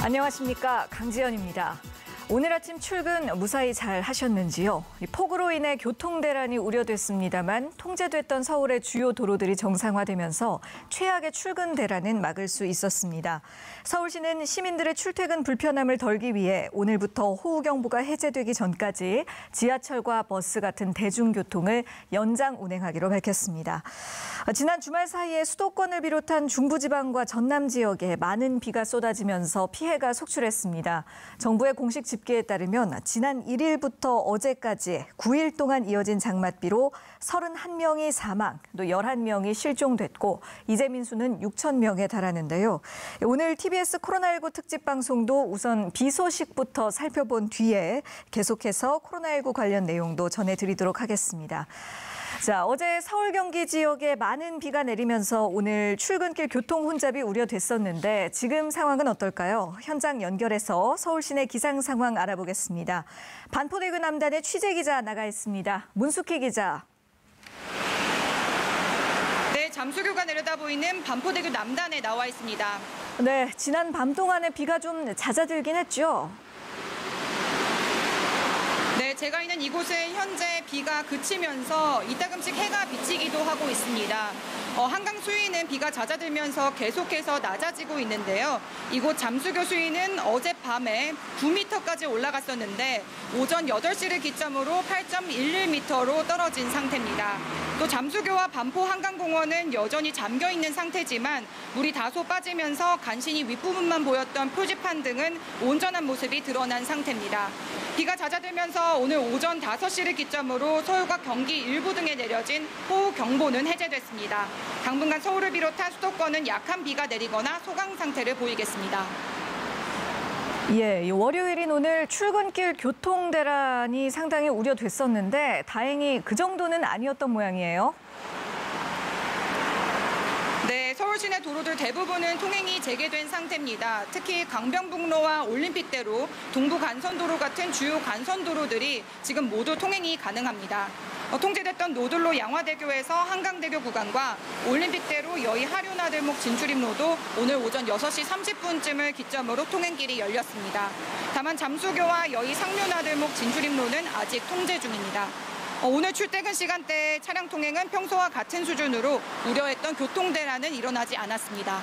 안녕하십니까, 강지연입니다. 오늘 아침 출근 무사히 잘 하셨는지요? 폭우로 인해 교통대란이 우려됐습니다만 통제됐던 서울의 주요 도로들이 정상화되면서 최악의 출근 대란은 막을 수 있었습니다. 서울시는 시민들의 출퇴근 불편함을 덜기 위해 오늘부터 호우경보가 해제되기 전까지 지하철과 버스 같은 대중교통을 연장 운행하기로 밝혔습니다. 지난 주말 사이에 수도권을 비롯한 중부지방과 전남 지역에 많은 비가 쏟아지면서 피해가 속출했습니다. 정부의 공식 집계에 따르면 지난 1일부터 어제까지 9일 동안 이어진 장맛비로 31명이 사망, 또 11명이 실종됐고 이재민 수는 6천 명에 달하는데요. 오늘 TBS 코로나19 특집 방송도 우선 비 소식부터 살펴본 뒤에 계속해서 코로나19 관련 내용도 전해드리도록 하겠습니다. 자, 어제 서울 경기 지역에 많은 비가 내리면서 오늘 출근길 교통 혼잡이 우려됐었는데 지금 상황은 어떨까요? 현장 연결해서 서울 시내 기상 상황 알아보겠습니다. 반포대교 남단의 취재 기자 나가 있습니다. 문숙희 기자. 네, 잠수교가 내려다 보이는 반포대교 남단에 나와 있습니다. 네, 지난 밤 동안에 비가 좀 잦아들긴 했죠? 네, 제가 있는 이곳은 현재 비가 그치면서 이따금씩 해가 비치기도 하고 있습니다. 한강 수위는 비가 낮아들면서 계속해서 낮아지고 있는데요. 이곳 잠수교 수위는 어젯밤에 9m까지 올라갔었는데 오전 8시를 기점으로 8.11m로 떨어진 상태입니다. 또 잠수교와 반포 한강공원은 여전히 잠겨 있는 상태지만 물이 다소 빠지면서 간신히 윗부분만 보였던 표지판 등은 온전한 모습이 드러난 상태입니다. 비가 잦아들면서 오늘 오전 5시를 기점으로 서울과 경기 일부 등에 내려진 호우경보는 해제됐습니다. 당분간 서울을 비롯한 수도권은 약한 비가 내리거나 소강 상태를 보이겠습니다. 예, 월요일인 오늘 출근길 교통 대란이 상당히 우려됐었는데 다행히 그 정도는 아니었던 모양이에요. 네, 서울 시내 도로들 대부분은 통행이 재개된 상태입니다. 특히 강변북로와 올림픽대로, 동부 간선도로 같은 주요 간선도로들이 지금 모두 통행이 가능합니다. 통제됐던 노들로 양화대교에서 한강대교 구간과 올림픽대로 여의 하류나들목 진출입로도 오늘 오전 6시 30분쯤을 기점으로 통행길이 열렸습니다. 다만 잠수교와 여의 상류나들목 진출입로는 아직 통제 중입니다. 오늘 출퇴근 시간대 차량 통행은 평소와 같은 수준으로 우려했던 교통대란은 일어나지 않았습니다.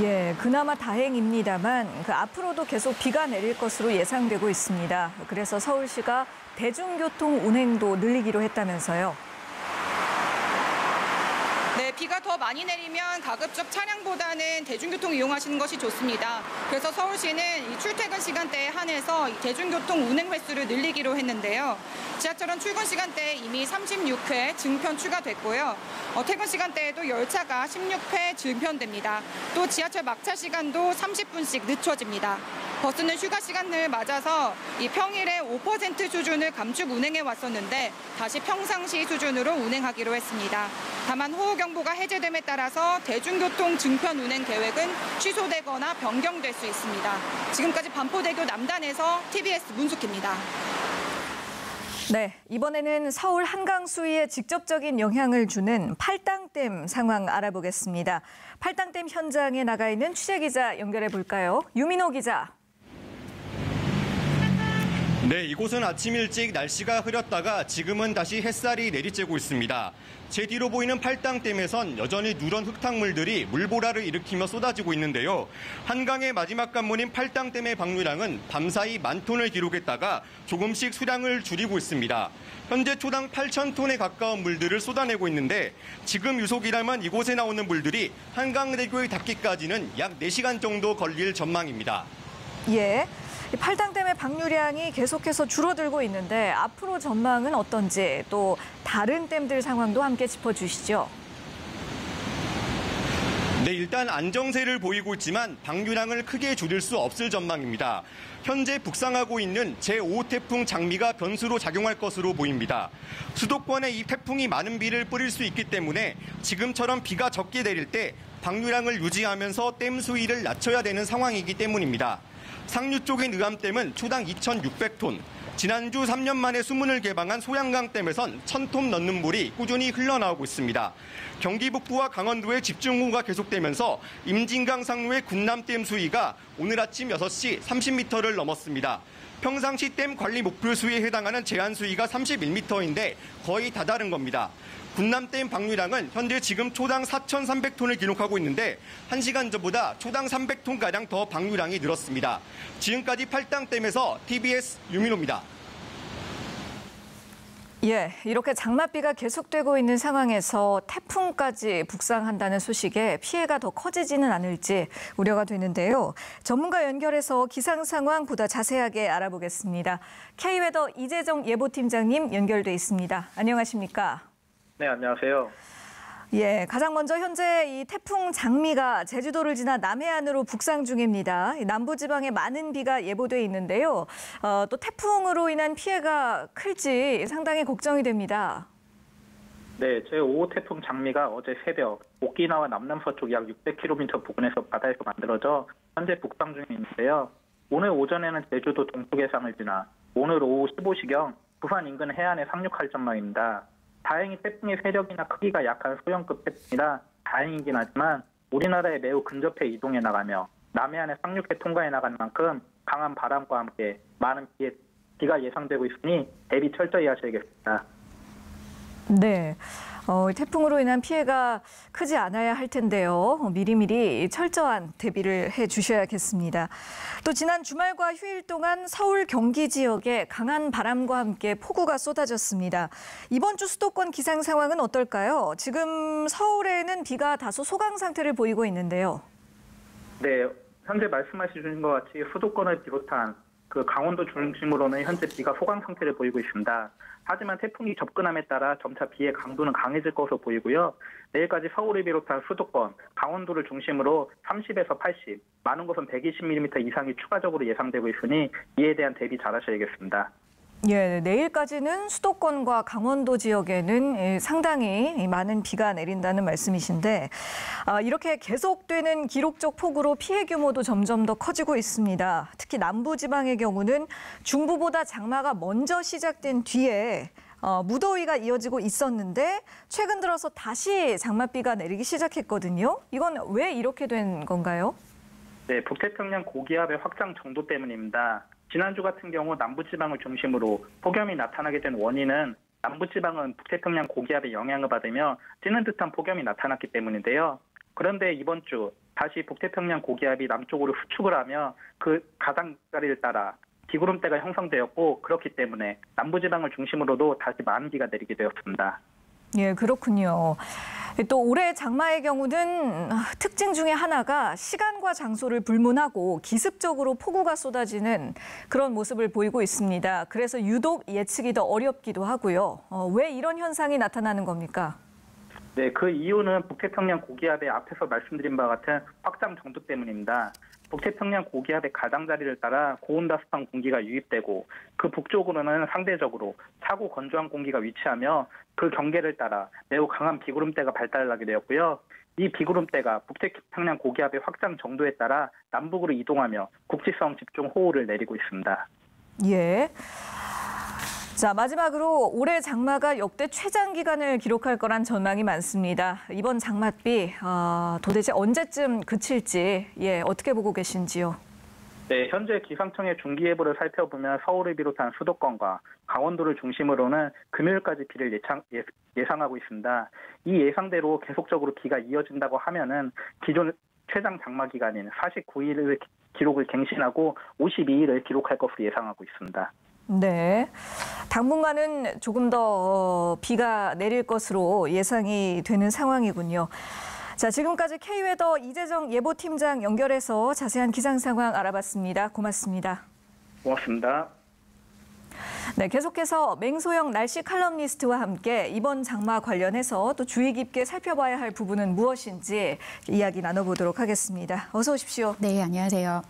예, 그나마 다행입니다만 앞으로도 계속 비가 내릴 것으로 예상되고 있습니다. 그래서 서울시가 대중교통 운행도 늘리기로 했다면서요. 네, 비가 더 많이 내리면 가급적 차량보다는 대중교통 이용하시는 것이 좋습니다. 그래서 서울시는 이 출퇴근 시간대에 한해서 대중교통 운행 횟수를 늘리기로 했는데요. 지하철은 출근 시간대에 이미 36회 증편 추가됐고요. 퇴근 시간대에도 열차가 16회 증편됩니다. 또 지하철 막차 시간도 30분씩 늦춰집니다. 버스는 휴가 시간을 맞아서 이 평일에 5% 수준을 감축 운행해 왔었는데 다시 평상시 수준으로 운행하기로 했습니다. 다만 호우경보가 해제됨에 따라서 대중교통 증편 운행 계획은 취소되거나 변경될 수 있습니다. 지금까지 반포대교 남단에서 TBS 문숙희입니다. 네, 이번에는 서울 한강 수위에 직접적인 영향을 주는 팔당댐 상황 알아보겠습니다. 팔당댐 현장에 나가 있는 취재기자 연결해 볼까요? 유민호 기자. 네, 이곳은 아침 일찍 날씨가 흐렸다가 지금은 다시 햇살이 내리쬐고 있습니다. 제 뒤로 보이는 팔당댐에선 여전히 누런 흙탕물들이 물보라를 일으키며 쏟아지고 있는데요. 한강의 마지막 관문인 팔당댐의 방류량은 밤사이 10,000톤을 기록했다가 조금씩 수량을 줄이고 있습니다. 현재 초당 8,000톤에 가까운 물들을 쏟아내고 있는데 지금 유속이라면 이곳에 나오는 물들이 한강대교에 닿기까지는 약 4시간 정도 걸릴 전망입니다. 예. 팔당댐의 방류량이 계속해서 줄어들고 있는데 앞으로 전망은 어떤지 또 다른 댐들 상황도 함께 짚어주시죠. 네, 일단 안정세를 보이고 있지만 방류량을 크게 줄일 수 없을 전망입니다. 현재 북상하고 있는 제5 태풍 장미가 변수로 작용할 것으로 보입니다. 수도권에 이 태풍이 많은 비를 뿌릴 수 있기 때문에 지금처럼 비가 적게 내릴 때 방류량을 유지하면서 댐 수위를 낮춰야 되는 상황이기 때문입니다. 상류 쪽인 의암댐은 초당 2,600톤, 지난주 3년 만에 수문을 개방한 소양강댐에선 1000톤 넘는 물이 꾸준히 흘러나오고 있습니다. 경기 북부와 강원도의 집중호우가 계속되면서 임진강 상류의 군남댐 수위가 오늘 아침 6시 30m를 넘었습니다. 평상시 댐 관리 목표 수위에 해당하는 제한 수위가 31m인데 거의 다다른 겁니다. 군남댐 방류량은 현재 지금 초당 4,300톤을 기록하고 있는데 1시간 전보다 초당 300톤가량 더 방류량이 늘었습니다. 지금까지 팔당댐에서 TBS 유민호입니다. 예, 이렇게 장맛비가 계속되고 있는 상황에서 태풍까지 북상한다는 소식에 피해가 더 커지지는 않을지 우려가 되는데요. 전문가 연결해서 기상 상황 보다 자세하게 알아보겠습니다. K웨더 이재정 예보팀장님 연결돼 있습니다. 안녕하십니까? 네, 안녕하세요. 예, 가장 먼저 현재 이 태풍 장미가 제주도를 지나 남해안으로 북상 중입니다. 남부지방에 많은 비가 예보돼 있는데요. 또 태풍으로 인한 피해가 클지 상당히 걱정이 됩니다. 네, 제5호 태풍 장미가 어제 새벽 오키나와 남남서쪽 약 600km 부근에서 바다에서 만들어져 현재 북상 중에 있는데요. 오늘 오전에는 제주도 동쪽 해상을 지나 오늘 오후 15시경 부산 인근 해안에 상륙할 전망입니다. 다행히 태풍의 세력이나 크기가 약한 소형급 태풍이라 다행이긴 하지만 우리나라에 매우 근접해 이동해 나가며 남해안에 상륙해 통과해 나가는 만큼 강한 바람과 함께 많은 비가 예상되고 있으니 대비 철저히 하셔야겠습니다. 네, 태풍으로 인한 피해가 크지 않아야 할 텐데요. 미리미리 철저한 대비를 해 주셔야겠습니다. 또 지난 주말과 휴일 동안 서울, 경기 지역에 강한 바람과 함께 폭우가 쏟아졌습니다. 이번 주 수도권 기상 상황은 어떨까요? 지금 서울에는 비가 다소 소강 상태를 보이고 있는데요. 네, 현재 말씀하신 것 같이 수도권을 비롯한 강원도 중심으로는 현재 비가 소강 상태를 보이고 있습니다. 하지만 태풍이 접근함에 따라 점차 비의 강도는 강해질 것으로 보이고요. 내일까지 서울을 비롯한 수도권, 강원도를 중심으로 30에서 80, 많은 곳은 120mm 이상이 추가적으로 예상되고 있으니 이에 대한 대비 잘 하셔야겠습니다. 예, 내일까지는 수도권과 강원도 지역에는 상당히 많은 비가 내린다는 말씀이신데 이렇게 계속되는 기록적 폭우로 피해 규모도 점점 더 커지고 있습니다. 특히 남부지방의 경우는 중부보다 장마가 먼저 시작된 뒤에 무더위가 이어지고 있었는데 최근 들어서 다시 장맛비가 내리기 시작했거든요. 이건 왜 이렇게 된 건가요? 네, 북태평양 고기압의 확장 정도 때문입니다. 지난주 같은 경우 남부지방을 중심으로 폭염이 나타나게 된 원인은 남부지방은 북태평양 고기압의 영향을 받으며 찌는 듯한 폭염이 나타났기 때문인데요. 그런데 이번 주 다시 북태평양 고기압이 남쪽으로 후축을 하며 그 가장자리를 따라 비구름대가 형성되었고 그렇기 때문에 남부지방을 중심으로도 다시 많은 비가 내리게 되었습니다. 예, 그렇군요. 또 올해 장마의 경우는 특징 중에 하나가 시간과 장소를 불문하고 기습적으로 폭우가 쏟아지는 그런 모습을 보이고 있습니다. 그래서 유독 예측이 더 어렵기도 하고요. 왜 이런 현상이 나타나는 겁니까? 네, 그 이유는 북태평양 고기압의 앞에서 말씀드린 바와 같은 확장 정도 때문입니다. 북태평양 고기압의 가장자리를 따라 고온다습한 공기가 유입되고 그 북쪽으로는 상대적으로 차고 건조한 공기가 위치하며 그 경계를 따라 매우 강한 비구름대가 발달하게 되었고요. 이 비구름대가 북태평양 고기압의 확장 정도에 따라 남북으로 이동하며 국지성 집중 호우를 내리고 있습니다. 예. 자, 마지막으로 올해 장마가 역대 최장 기간을 기록할 거란 전망이 많습니다. 이번 장맛비 도대체 언제쯤 그칠지 어떻게 보고 계신지요? 네, 현재 기상청의 중기예보를 살펴보면 서울을 비롯한 수도권과 강원도를 중심으로는 금요일까지 비를 예상하고 있습니다. 이 예상대로 계속적으로 비가 이어진다고 하면은 기존 최장 장마 기간인 49일을 기록을 갱신하고 52일을 기록할 것으로 예상하고 있습니다. 네, 당분간은 조금 더 비가 내릴 것으로 예상이 되는 상황이군요. 자, 지금까지 K웨더 이재정 예보팀장 연결해서 자세한 기상 상황 알아봤습니다. 고맙습니다. 고맙습니다. 네, 계속해서 맹소영 날씨 칼럼니스트와 함께 이번 장마 관련해서 또 주의 깊게 살펴봐야 할 부분은 무엇인지 이야기 나눠보도록 하겠습니다. 어서 오십시오. 네, 안녕하세요.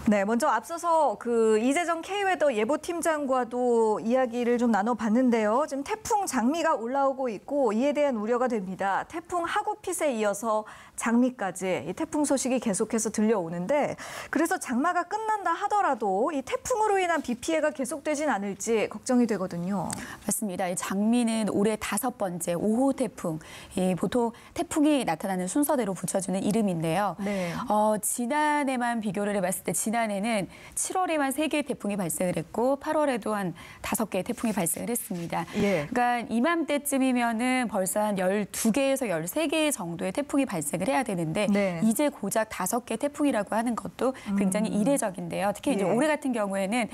네, 먼저 앞서서 이재정 K웨더 예보팀장과도 이야기를 좀 나눠봤는데요. 지금 태풍 장미가 올라오고 있고 이에 대한 우려가 됩니다. 태풍 하구핏에 이어서 장미까지 이 태풍 소식이 계속해서 들려오는데 그래서 장마가 끝난다 하더라도 이 태풍으로 인한 비 피해가 계속되진 않을지 걱정이 되거든요. 맞습니다. 이 장미는 올해 5번째 5호 태풍. 보통 태풍이 나타나는 순서대로 붙여주는 이름인데요. 네. 지난해만 비교를 해봤을 때 지난해는 7월에만 3개의 태풍이 발생을 했고 8월에도 한 5개의 태풍이 발생을 했습니다. 예. 그러니까 이맘때쯤이면은 벌써 한 12개에서 13개 정도의 태풍이 발생을 해야 되는데 네. 이제 고작 5개 태풍이라고 하는 것도 굉장히 이례적인데요. 특히 이제 예. 올해 같은 경우에는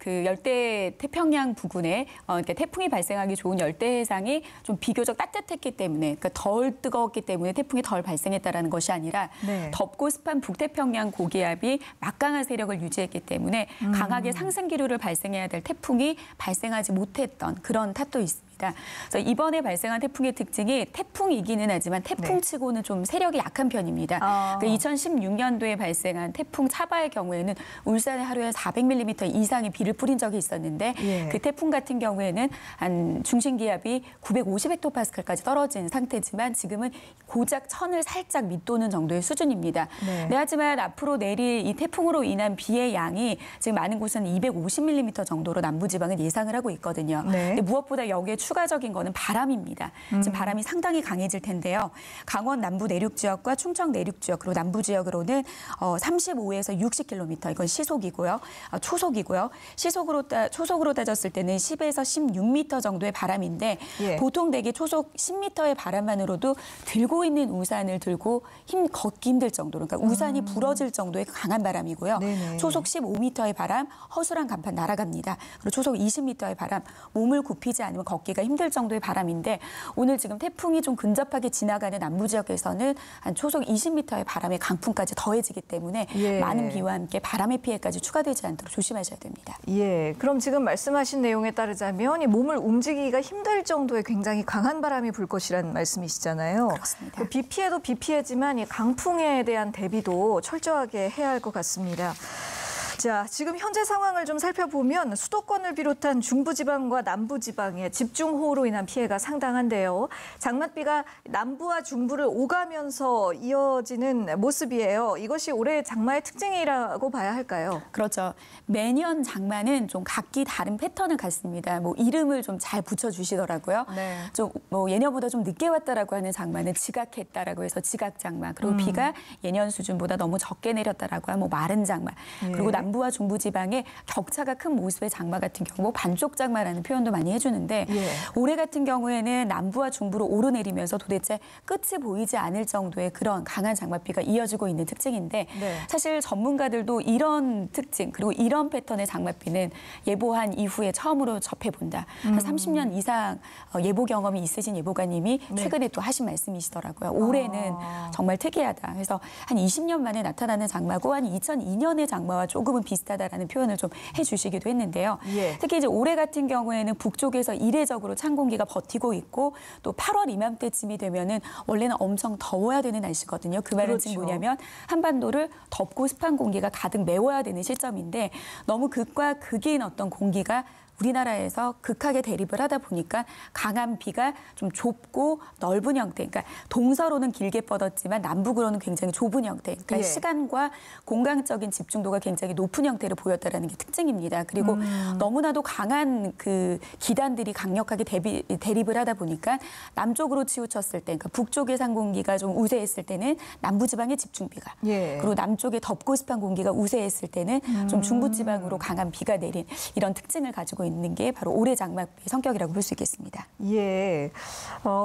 열대 태평양 부근에 그러니까 태풍이 발생하기 좋은 열대 해상이 좀 비교적 따뜻했기 때문에 그러니까 덜 뜨거웠기 때문에 태풍이 덜 발생했다라는 것이 아니라 네. 덥고 습한 북태평양 고기압이 막강한 세력을 유지했기 때문에 강하게 상승 기류를 발생해야 될 태풍이 발생하지 못했던 그런 탓도 있습니다. 그래서 이번에 발생한 태풍의 특징이 태풍이기는 하지만 태풍치고는 좀 세력이 약한 편입니다. 2016년도에 발생한 태풍 차바의 경우에는 울산에 하루에 400mm 이상의 비를 뿌린 적이 있었는데 예. 그 태풍 같은 경우에는 한 중심 기압이 950헥토파스칼까지 떨어진 상태지만 지금은 고작 1000을 살짝 밑도는 정도의 수준입니다. 네. 하지만 앞으로 내릴 이 태풍으로 인한 비의 양이 지금 많은 곳은 250mm 정도로 남부지방은 예상을 하고 있거든요. 네. 근데 무엇보다 여기에 추가적인 거는 바람입니다. 지금 바람이 상당히 강해질 텐데요. 강원 남부 내륙 지역과 충청 내륙 지역 그리고 남부 지역으로는 35에서 60km 이건 시속이고요. 초속이고요. 초속으로 따졌을 때는 10에서 16m 정도의 바람인데 예. 보통 대개 초속 10m의 바람만으로도 들고 있는 우산을 들고 걷기 힘들 정도로 그러니까 우산이 부러질 정도의 강한 바람이고요. 네네. 초속 15m의 바람 허술한 간판 날아갑니다. 그리고 초속 20m의 바람 몸을 굽히지 않으면 걷기가 힘들 정도의 바람인데 오늘 지금 태풍이 좀 근접하게 지나가는 남부 지역에서는 한 초속 20m의 바람의 강풍까지 더해지기 때문에 예. 많은 비와 함께 바람의 피해까지 추가되지 않도록 조심하셔야 됩니다. 예, 그럼 지금 말씀하신 내용에 따르자면 이 몸을 움직이기가 힘들 정도의 굉장히 강한 바람이 불 것이라는 말씀이시잖아요. 그렇습니다. 비 피해도 비 피해지만 이 강풍에 대한 대비도 철저하게 해야 할 것 같습니다. 자, 지금 현재 상황을 좀 살펴보면 수도권을 비롯한 중부지방과 남부지방에 집중호우로 인한 피해가 상당한데요. 장맛비가 남부와 중부를 오가면서 이어지는 모습이에요. 이것이 올해 장마의 특징이라고 봐야 할까요? 그렇죠. 매년 장마는 좀 각기 다른 패턴을 갖습니다. 이름을 좀 잘 붙여주시더라고요. 네. 좀 예년보다 좀 늦게 왔다라고 하는 장마는 지각했다라고 해서 지각장마. 그리고 비가 예년 수준보다 너무 적게 내렸다라고 하면 마른 장마. 예. 그리고 남부와 중부 지방에 격차가 큰 모습의 장마 같은 경우 반쪽 장마라는 표현도 많이 해주는데 예. 올해 같은 경우에는 남부와 중부로 오르내리면서 도대체 끝이 보이지 않을 정도의 그런 강한 장맛비가 이어지고 있는 특징인데 네. 사실 전문가들도 이런 특징 그리고 이런 패턴의 장맛비는 예보한 이후에 처음으로 접해본다. 한 30년 이상 예보 경험이 있으신 예보가님이 최근에 또 하신 말씀이시더라고요. 올해는 정말 특이하다. 그래서 한 20년 만에 나타나는 장마고 한 2002년의 장마와 조금은 비슷하다라는 표현을 좀 해주시기도 했는데요. 예. 특히 이제 올해 같은 경우에는 북쪽에서 이례적으로 찬 공기가 버티고 있고 또 8월 이맘때쯤이 되면은 원래는 엄청 더워야 되는 날씨거든요. 그 말은 지금 그렇죠. 뭐냐면 한반도를 덥고 습한 공기가 가득 메워야 되는 시점인데 너무 극과 극인 어떤 공기가 우리나라에서 극하게 대립을 하다 보니까 강한 비가 좀 좁고 넓은 형태, 그러니까 동서로는 길게 뻗었지만 남북으로는 굉장히 좁은 형태, 그러니까 예. 시간과 공간적인 집중도가 굉장히 높은 형태를 보였다라는 게 특징입니다. 그리고 너무나도 강한 그 기단들이 강력하게 대립을 하다 보니까 남쪽으로 치우쳤을 때, 그러니까 북쪽의 상공기가 좀 우세했을 때는 남부지방에 집중비가, 예. 그리고 남쪽에 덥고 습한 공기가 우세했을 때는 좀 중부지방으로 강한 비가 내린 이런 특징을 가지고 있는 게 바로 올해 장맛비의 성격이라고 볼 수 있겠습니다. 예.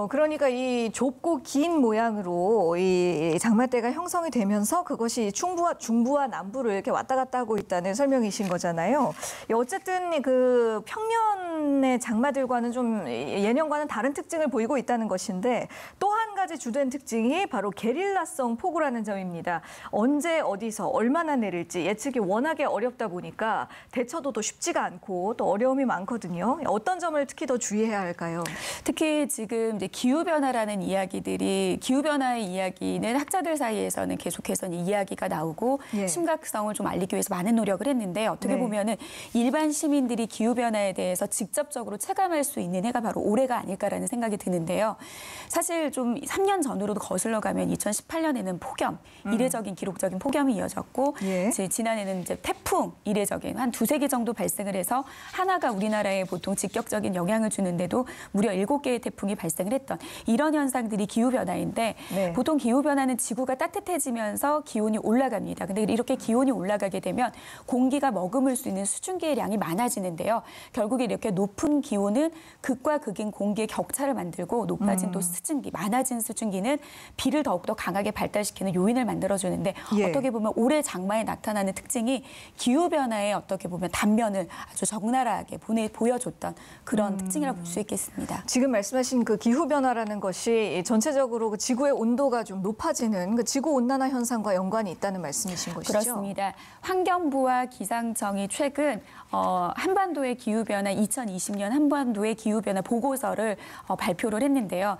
그러니까 이 좁고 긴 모양으로 이 장맛대가 형성이 되면서 그것이 중부와 남부를 이렇게 왔다 갔다 하고 나타나고 있다는 설명이신 거잖아요. 어쨌든 그 평년의 장마들과는 좀 예년과는 다른 특징을 보이고 있다는 것인데 또 한 가지 주된 특징이 바로 게릴라성 폭우라는 점입니다. 언제 어디서 얼마나 내릴지 예측이 워낙에 어렵다 보니까 대처도 쉽지가 않고 또 어려움이 많거든요. 어떤 점을 특히 더 주의해야 할까요? 특히 지금 이제 기후변화라는 이야기들이 기후변화의 이야기는 학자들 사이에서는 계속해서 이야기가 나오고 예. 심각성을 좀 알리기 위해서 많은 노력을 했는데 어떻게 보면은 일반 시민들이 기후변화에 대해서 직접적으로 체감할 수 있는 해가 바로 올해가 아닐까라는 생각이 드는데요. 사실 좀 3년 전으로도 거슬러 가면 2018년에는 폭염, 이례적인 기록적인 폭염이 이어졌고 예. 지난해는 이제 태풍 이례적인 한 2-3개 정도 발생을 해서 하나가 우리나라에 보통 직격적인 영향을 주는데도 무려 7개의 태풍이 발생을 했던 이런 현상들이 기후변화인데 네. 보통 기후변화는 지구가 따뜻해지면서 기온이 올라갑니다. 근데 이렇게 기온이 올라가게 되면 공기가 머금을 수 있는 수증기의 양이 많아지는데요. 결국에 이렇게 높은 기온은 극과 극인 공기의 격차를 만들고 높아진 또 수증기, 많아진 수증기는 비를 더욱더 강하게 발달시키는 요인을 만들어주는데 예. 어떻게 보면 올해 장마에 나타나는 특징이 기후변화의 어떻게 보면 단면을 아주 적나라하게 보여줬던 그런 특징이라고 볼 수 있겠습니다. 지금 말씀하신 그 기후변화라는 것이 전체적으로 그 지구의 온도가 좀 높아지는 그 지구온난화 현상과 연관이 있다는 말씀이신 것이죠? 그렇습니다. 환경부와 기상청이 최근 한반도의 기후변화 2020년 한반도의 기후변화 보고서를 발표를 했는데요.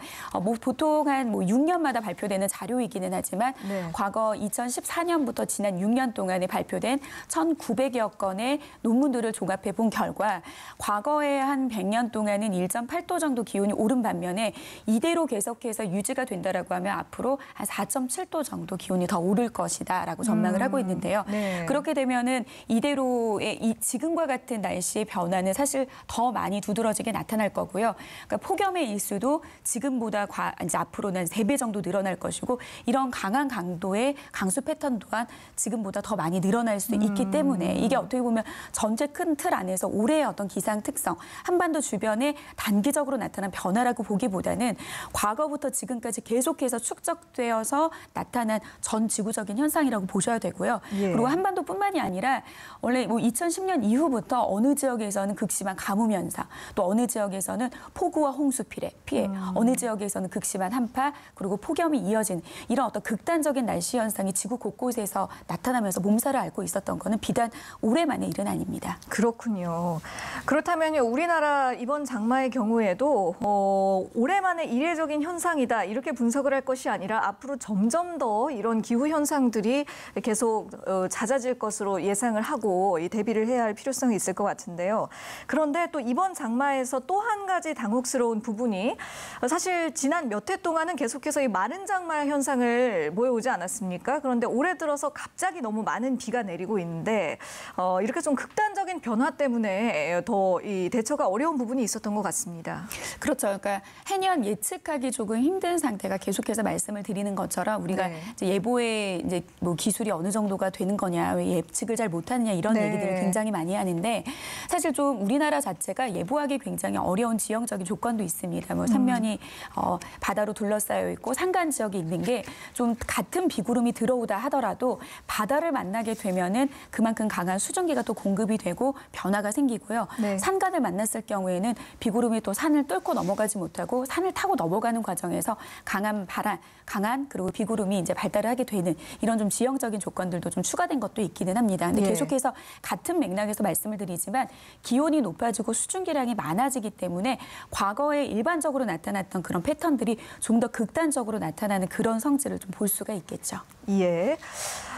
보통 한 6년마다 발표되는 자료이기는 하지만 네. 과거 2014년부터 지난 6년 동안에 발표된 1,900여 건의 논문들을 종합해 본 결과 과거에 한 100년 동안은 1.8도 정도 기온이 오른 반면에 이대로 계속해서 유지가 된다라고 하면 앞으로 한 4.7도 정도 기온이 더 오를 것이다라고 전망을 하고 있는데요. 네. 그렇게 되면은 이대로의 지금과 같은 날씨의 변화는 사실 더 많이 두드러지게 나타날 거고요. 그러니까 폭염의 일수도 지금보다 이제 앞으로는 3배 정도 늘어날 것이고 이런 강한 강도의 강수 패턴 또한 지금보다 더 많이 늘어날 수 있기 때문에 이게 어떻게 보면 전체 큰 틀 안에서 올해의 어떤 기상 특성, 한반도 주변에 단기적으로 나타난 변화라고 보기보다는 과거부터 지금까지 계속해서 축적되어서 나타난 전 지구적인 현상이라고 보셔야 되고요. 예. 그리고 한반도뿐만이 아니라 원래 2010년 이후부터 어느 지역에서는 극심한 가뭄 현상, 또 어느 지역에서는 폭우와 홍수 피해, 어느 지역에서는 극심한 한파, 그리고 폭염이 이어지는 이런 어떤 극단적인 날씨 현상이 지구 곳곳에서 나타나면서 몸살을 앓고 있었던 거는 비단 올해만의 일은 아닙니다. 그렇군요. 그렇다면 우리나라 이번 장마의 경우에도 올해만의 이례적인 현상이다 이렇게 분석을 할 것이 아니라 앞으로 점점 더 이런 기후 현상들이 계속 잦아질 것으로 예상을 하고 대비를 해야 할 필요성이 있을 것 같은데요. 그런데 또 이번 장마에서 또 한 가지 당혹스러운 부분이 사실 지난 몇 해 동안은 계속해서 이 마른 장마 현상을 보여오지 않았습니까? 그런데 올해 들어서 갑자기 너무 많은 비가 내리고 있는데 이렇게 좀 극단적인 변화 때문에 더 이 대처가 어려운 부분이 있었던 것 같습니다. 그렇죠. 그러니까 해년 예측하기 조금 힘든 상태가 계속해서 말씀을 드리는 것처럼 우리가 네. 이제 예보에 이제 기술이 어느 정도가 되는 거냐, 왜 예측을 잘 못하느냐 이런 네. 얘기들을 굉장히 많이 하는데 사실 좀 우리나라 자체가 예보하기 굉장히 어려운 지형적인 조건도 있습니다. 삼면이 바다로 둘러싸여 있고 산간 지역이 있는 게 좀 같은 비구름이 들어오다 하더라도 바다를 만나게 되면은 그만큼 강한 수증기가 또 공급이 되고 변화가 생기고요. 네. 산간을 만났을 경우에는 비구름이 또 산을 뚫고 넘어가지 못하고 산을 타고 넘어가는 과정에서 강한 바람, 그리고 비구름이 이제 발달을 하게 되는 이런 좀 지형적인 조건들도 좀 추가된 것도 있기는 합니다. 근데 예. 계속해서 같은 맥락에서 말씀을 드리지만 기온이 높아지고 수증기량이 많아지기 때문에 과거에 일반적으로 나타났던 그런 패턴들이 좀 더 극단적으로 나타나는 그런 성질을 좀 볼 수가 있겠죠. 예.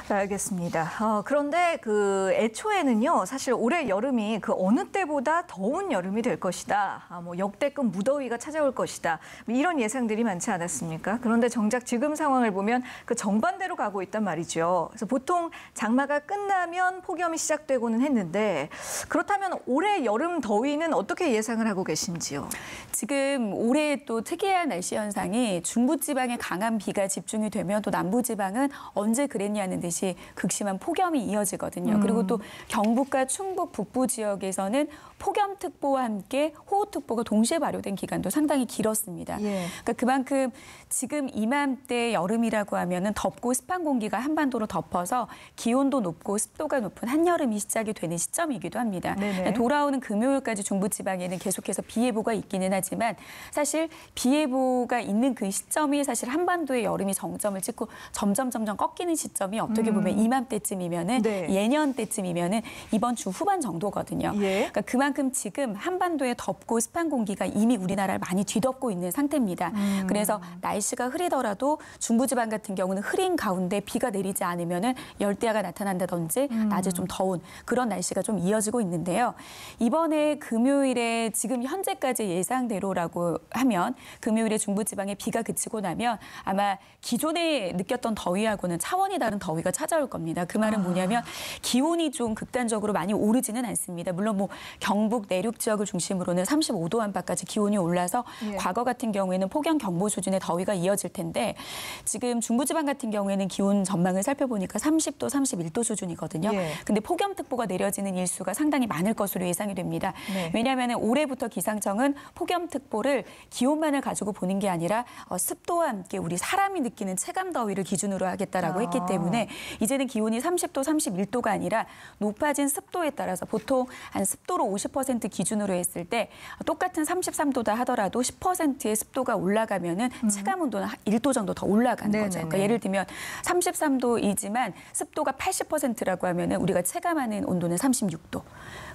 알겠습니다. 그런데 그 애초에는요, 사실 올해 여름이 그 어느 때보다 더운 여름이 될 것이다. 역대급 무더위가 찾아올 것이다. 이런 예상들이 많지 않았습니까? 그런데 정작 지금 상황을 보면 그 정반대로 가고 있단 말이죠. 그래서 보통 장마가 끝나면 폭염이 시작되고는 했는데 그렇다면 올해 여름 더위는 어떻게 예상을 하고 계신지요? 지금 올해 또 특이한 날씨 현상이 중부지방에 강한 비가 집중이 되면 또 남부지방은 언제 그랬냐는 듯이 잠시 극심한 폭염이 이어지거든요. 그리고 또 경북과 충북 북부 지역에서는 폭염특보와 함께 호우특보가 동시에 발효된 기간도 상당히 길었습니다. 예. 그러니까 그만큼 지금 이맘때 여름이라고 하면은 덥고 습한 공기가 한반도로 덮어서 기온도 높고 습도가 높은 한여름이 시작이 되는 시점이기도 합니다. 네네. 돌아오는 금요일까지 중부지방에는 계속해서 비 예보가 있기는 하지만 사실 비 예보가 있는 그 시점이 사실 한반도의 여름이 정점을 찍고 점점 꺾이는 시점이 어떻게 보면 이맘때쯤이면은 네. 예년 때쯤이면은 이번 주 후반 정도거든요. 예. 그러니까 그만큼 지금 한반도의 덥고 습한 공기가 이미 우리나라를 많이 뒤덮고 있는 상태입니다. 그래서 날씨가 흐리더라도 중부지방 같은 경우는 흐린 가운데 비가 내리지 않으면은 열대야가 나타난다든지 낮에 좀 더운 그런 날씨가 좀 이어지고 있는데요. 이번에 금요일에 지금 현재까지 예상대로라고 하면 금요일에 중부지방에 비가 그치고 나면 아마 기존에 느꼈던 더위하고는 차원이 다른 더위가 찾아올 겁니다. 그 말은 뭐냐면 기온이 좀 극단적으로 많이 오르지는 않습니다. 물론 뭐 경북 내륙 지역을 중심으로는 35도 안팎까지 기온이 올라서 예. 과거 같은 경우에는 폭염 경보 수준의 더위가 이어질 텐데 지금 중부지방 같은 경우에는 기온 전망을 살펴보니까 30도, 31도 수준이거든요. 예. 근데 폭염특보가 내려지는 일수가 상당히 많을 것으로 예상이 됩니다. 네. 왜냐하면 올해부터 기상청은 폭염특보를 기온만을 가지고 보는 게 아니라 습도와 함께 우리 사람이 느끼는 체감 더위를 기준으로 하겠다라고 했기 때문에 이제는 기온이 30도, 31도가 아니라 높아진 습도에 따라서 보통 한 습도로 50% 기준으로 했을 때 똑같은 33도다 하더라도 10%의 습도가 올라가면은 체감 온도는 1도 정도 더 올라가는 네네네. 거죠. 그러니까 예를 들면 33도이지만 습도가 80%라고 하면은 우리가 체감하는 온도는 36도.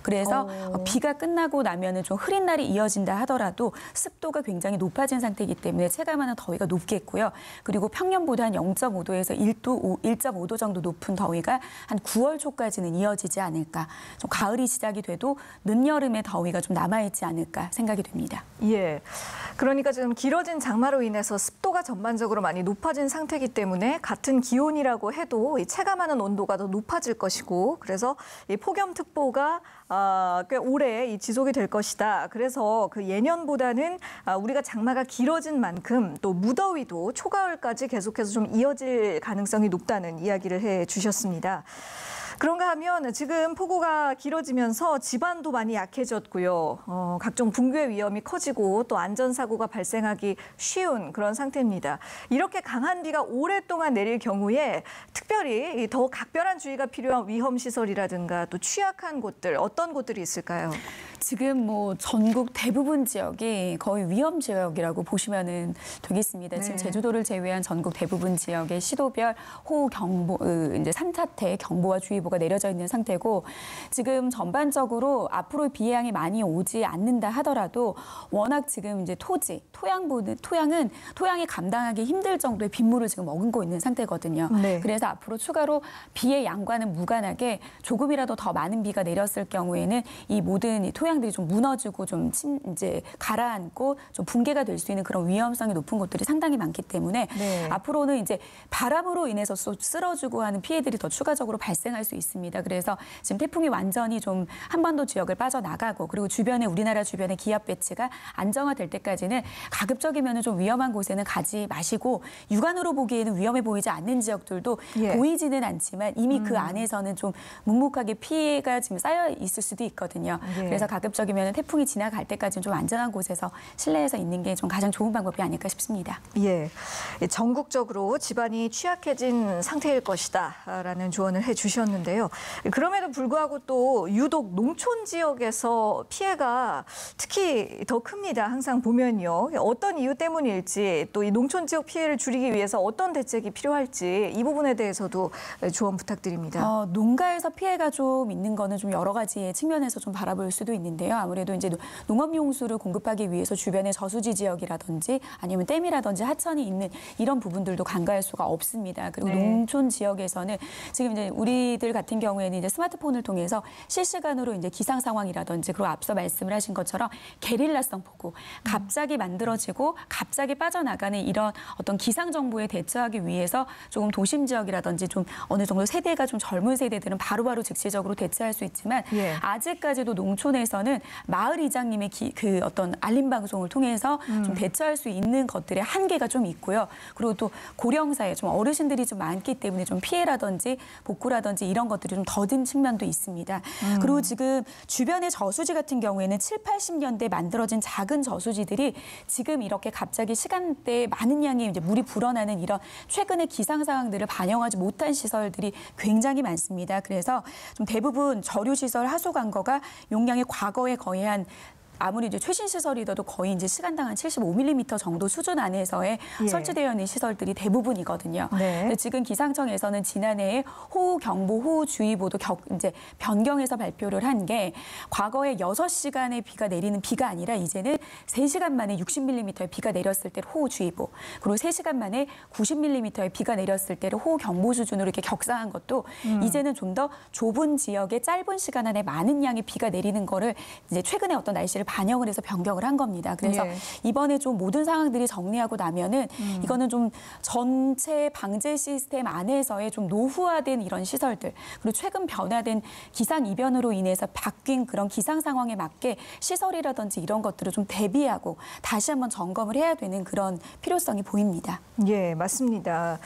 그래서 비가 끝나고 나면은 좀 흐린 날이 이어진다 하더라도 습도가 굉장히 높아진 상태이기 때문에 체감하는 더위가 높겠고요. 그리고 평년보다 한 0.5도에서 1.5도 정도 높은 더위가 한 9월 초까지는 이어지지 않을까. 좀 가을이 시작이 돼도 늦여름의 더위가 좀 남아있지 않을까 생각이 됩니다. 예. 그러니까 지금 길어진 장마로 인해서 습도가 전반적으로 많이 높아진 상태이기 때문에 같은 기온이라고 해도 이 체감하는 온도가 더 높아질 것이고 그래서 이 폭염특보가 꽤 오래 이 지속이 될 것이다. 그래서 그 예년보다는 우리가 장마가 길어진 만큼 또 무더위도 초가을까지 계속해서 좀 이어질 가능성이 높다는 이야기를 해 주셨습니다. 그런가 하면 지금 폭우가 길어지면서 지반도 많이 약해졌고요. 각종 붕괴 위험이 커지고 또 안전사고가 발생하기 쉬운 그런 상태입니다. 이렇게 강한 비가 오랫동안 내릴 경우에 특별히 더 각별한 주의가 필요한 위험시설이라든가 또 취약한 곳들 어떤 곳들이 있을까요? 지금 뭐 전국 대부분 지역이 거의 위험 지역이라고 보시면 되겠습니다. 네. 지금 제주도를 제외한 전국 대부분 지역에 시도별 호우 경보, 이제 산사태 경보와 주의보가 내려져 있는 상태고 지금 전반적으로 앞으로 비의 양이 많이 오지 않는다 하더라도 워낙 지금 이제 토양은 토양이 감당하기 힘들 정도의 빗물을 지금 머금고 있는 상태거든요. 네. 그래서 앞으로 추가로 비의 양과는 무관하게 조금이라도 더 많은 비가 내렸을 경우에는 이 모든 토양들이 좀 무너지고 좀 이제 가라앉고 좀 붕괴가 될 수 있는 그런 위험성이 높은 곳들이 상당히 많기 때문에 네. 앞으로는 이제 바람으로 인해서 쓰러지고 하는 피해들이 더 추가적으로 발생할 수 있습니다. 그래서 지금 태풍이 완전히 좀 한반도 지역을 빠져나가고 그리고 우리나라 주변의 기압 배치가 안정화될 때까지는 가급적이면 좀 위험한 곳에는 가지 마시고 육안으로 보기에는 위험해 보이지 않는 지역들도 예. 보이지는 않지만 이미 그 안에서는 좀 묵묵하게 피해가 지금 쌓여 있을 수도 있거든요. 예. 그래서 가급적이면 태풍이 지나갈 때까지는 좀 안전한 곳에서 실내에서 있는 게 좀 가장 좋은 방법이 아닐까 싶습니다. 예, 전국적으로 지반이 취약해진 상태일 것이다라는 조언을 해주셨는데요. 그럼에도 불구하고 또 유독 농촌 지역에서 피해가 특히 더 큽니다. 항상 보면요. 어떤 이유 때문일지 또 이 농촌 지역 피해를 줄이기 위해서 어떤 대책이 필요할지 이 부분에 대해서도 조언 부탁드립니다. 농가에서 피해가 좀 있는 거는 좀 여러 가지의 측면에서 좀 바라볼 수도 있는데요. 아무래도 이제 농업용수를 공급하기 위해서 주변에 저수지 지역이라든지 아니면 댐이라든지 하천이 있는 이런 부분들도 간과할 수가 없습니다. 그리고 네. 농촌 지역에서는 지금 이제 우리들 분들 같은 경우에는 이제 스마트폰을 통해서 실시간으로 이제 기상 상황이라든지 그리고 앞서 말씀을 하신 것처럼 게릴라성 폭우, 갑자기 만들어지고 갑자기 빠져나가는 이런 어떤 기상 정보에 대처하기 위해서 조금 도심 지역이라든지 좀 어느 정도 세대가 좀 젊은 세대들은 바로바로 즉시적으로 대처할 수 있지만 예. 아직까지도 농촌에서는 마을 이장님의 그 어떤 알림 방송을 통해서 좀 대처할 수 있는 것들의 한계가 좀 있고요. 그리고 또 고령사에 좀 어르신들이 좀 많기 때문에 좀 피해라든지 복구라든지 이런 것들이 좀 더딘 측면도 있습니다. 그리고 지금 주변의 저수지 같은 경우에는 7, 80년대에 만들어진 작은 저수지들이 지금 이렇게 갑자기 시간대에 많은 양의 이제 물이 불어나는 이런 최근의 기상 상황들을 반영하지 못한 시설들이 굉장히 많습니다. 그래서 좀 대부분 저류시설 하수 관거가 용량이 과거에 거의 한 아무리 이제 최신 시설이더라도 거의 이제 시간당 한 75mm 정도 수준 안에서의 예. 설치되어 있는 시설들이 대부분이거든요. 네. 근데 지금 기상청에서는 지난해에 호우 경보, 호우 주의보도 이제 변경해서 발표를 한 게 과거에 6시간의 비가 내리는 비가 아니라 이제는 3시간 만에 60mm의 비가 내렸을 때 호우 주의보, 그리고 3시간 만에 90mm의 비가 내렸을 때를 호우 경보 수준으로 이렇게 격상한 것도 이제는 좀 더 좁은 지역에 짧은 시간 안에 많은 양의 비가 내리는 거를 이제 최근에 어떤 날씨를 반영을 해서 변경을 한 겁니다. 그래서 예. 이번에 좀 모든 상황들이 정리하고 나면은 이거는 좀 전체 방제 시스템 안에서의 좀 노후화된 이런 시설들, 그리고 최근 변화된 기상 이변으로 인해서 바뀐 그런 기상 상황에 맞게 시설이라든지 이런 것들을 좀 대비하고 다시 한번 점검을 해야 되는 그런 필요성이 보입니다. 예, 맞습니다.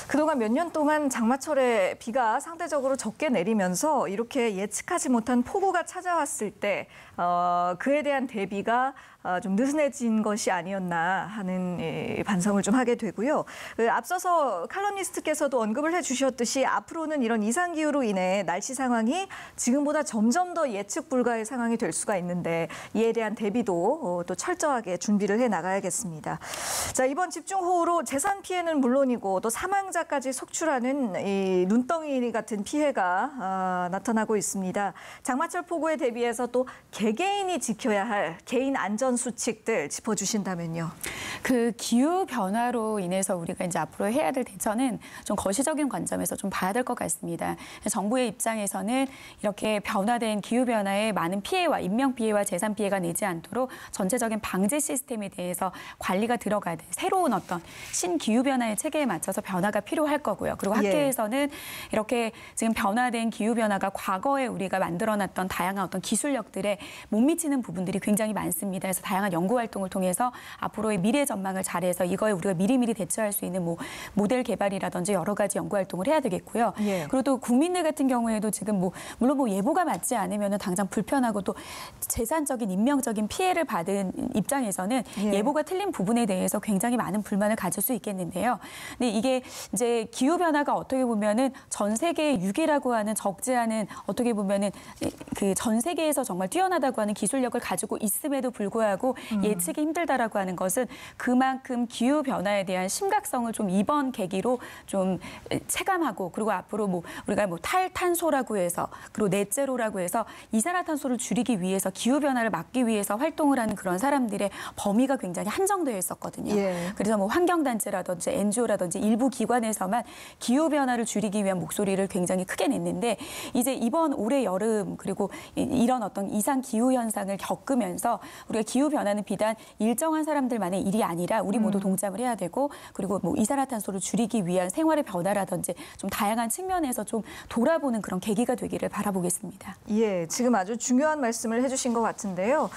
그동안 몇 년 동안 장마철에 비가 상대적으로 적게 내리면서 이렇게 예측하지 못한 폭우가 찾아왔을 때 그에 대한 대비가 좀 느슨해진 것이 아니었나 하는 반성을 좀 하게 되고요. 앞서서 칼럼니스트께서도 언급을 해주셨듯이 앞으로는 이런 이상기후로 인해 날씨 상황이 지금보다 점점 더 예측 불가의 상황이 될 수가 있는데 이에 대한 대비도 또 철저하게 준비를 해 나가야겠습니다. 자, 이번 집중호우로 재산 피해는 물론이고 또 사망자까지 속출하는 이 눈덩이 같은 피해가 나타나고 있습니다. 장마철 폭우에 대비해서 또 개개인이 지켜야 할 개인 안전 수칙들 짚어주신다면요. 그 기후 변화로 인해서 우리가 이제 앞으로 해야 될 대처는 좀 거시적인 관점에서 좀 봐야 될 것 같습니다. 정부의 입장에서는 이렇게 변화된 기후 변화에 많은 피해와 인명 피해와 재산 피해가 내지 않도록 전체적인 방제 시스템에 대해서 관리가 들어가야 돼. 새로운 어떤 신기후 변화의 체계에 맞춰서 변화가 필요할 거고요. 그리고 학계에서는 이렇게 지금 변화된 기후 변화가 과거에 우리가 만들어놨던 다양한 어떤 기술력들에 못 미치는 부분들이 굉장히 많습니다. 그래서 다양한 연구 활동을 통해서 앞으로의 미래 전망을 잘해서 이거에 우리가 미리미리 대처할 수 있는 모델 개발이라든지 여러 가지 연구 활동을 해야 되겠고요. 예. 그리고 또 국민들 같은 경우에도 지금 물론 예보가 맞지 않으면 당장 불편하고 또 재산적인 인명적인 피해를 받은 입장에서는 예보가 틀린 부분에 대해서 굉장히 많은 불만을 가질 수 있겠는데요. 근데 이게 이제 기후 변화가 어떻게 보면은 전 세계의 유기라고 하는 적지 않은 어떻게 보면은 그 전 세계에서 정말 뛰어나다고 하는 기술력을 가지고 있음에도 불구하고 예측이 힘들다라고 하는 것은 그만큼 기후 변화에 대한 심각성을 좀 이번 계기로 좀 체감하고 그리고 앞으로 우리가 탈탄소라고 해서 그리고 넷제로라고 해서 이산화탄소를 줄이기 위해서 기후 변화를 막기 위해서 활동을 하는 그런 사람들의 범위가 굉장히 한정되어 있었거든요. 예. 그래서 환경단체라든지 NGO라든지 일부 기관에서만 기후 변화를 줄이기 위한 목소리를 굉장히 크게 냈는데 이제 이번 올해 여름 그리고 이런 어떤 이상 기후 현상을 겪으면서 우리가 기후 변화는 비단 일정한 사람들만의 일이 아니라 우리 모두 동참을 해야 되고 그리고 이산화탄소를 줄이기 위한 생활의 변화라든지 좀 다양한 측면에서 좀 돌아보는 그런 계기가 되기를 바라보겠습니다. 예, 지금 아주 중요한 말씀을 해주신 것 같은데요.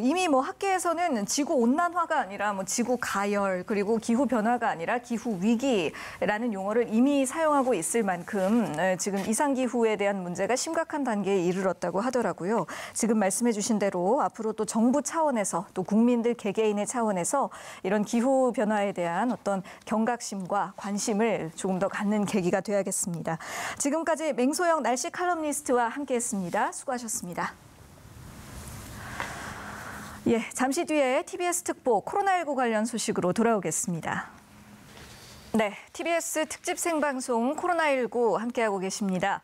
이미 학계에서는 지구 온난화가 아니라 지구 가열 그리고 기후 변화가 아니라 기후 위기라는 용어를 이미 사용하고 있을 만큼 지금 이상 기후에 대한 문제가 심각한 단계에 이르렀다고 하더라고요. 지금 말씀해주신 대로 앞으로 또 정부 차원에서 또 국민들 개개인의 차원에서 이런 기후 변화에 대한 어떤 경각심과 관심을 조금 더 갖는 계기가 돼야겠습니다. 지금까지 맹소영 날씨 칼럼니스트와 함께했습니다. 수고하셨습니다. 예, 잠시 뒤에 TBS 특보 코로나19 관련 소식으로 돌아오겠습니다. 네, TBS 특집 생방송 코로나19 함께하고 계십니다.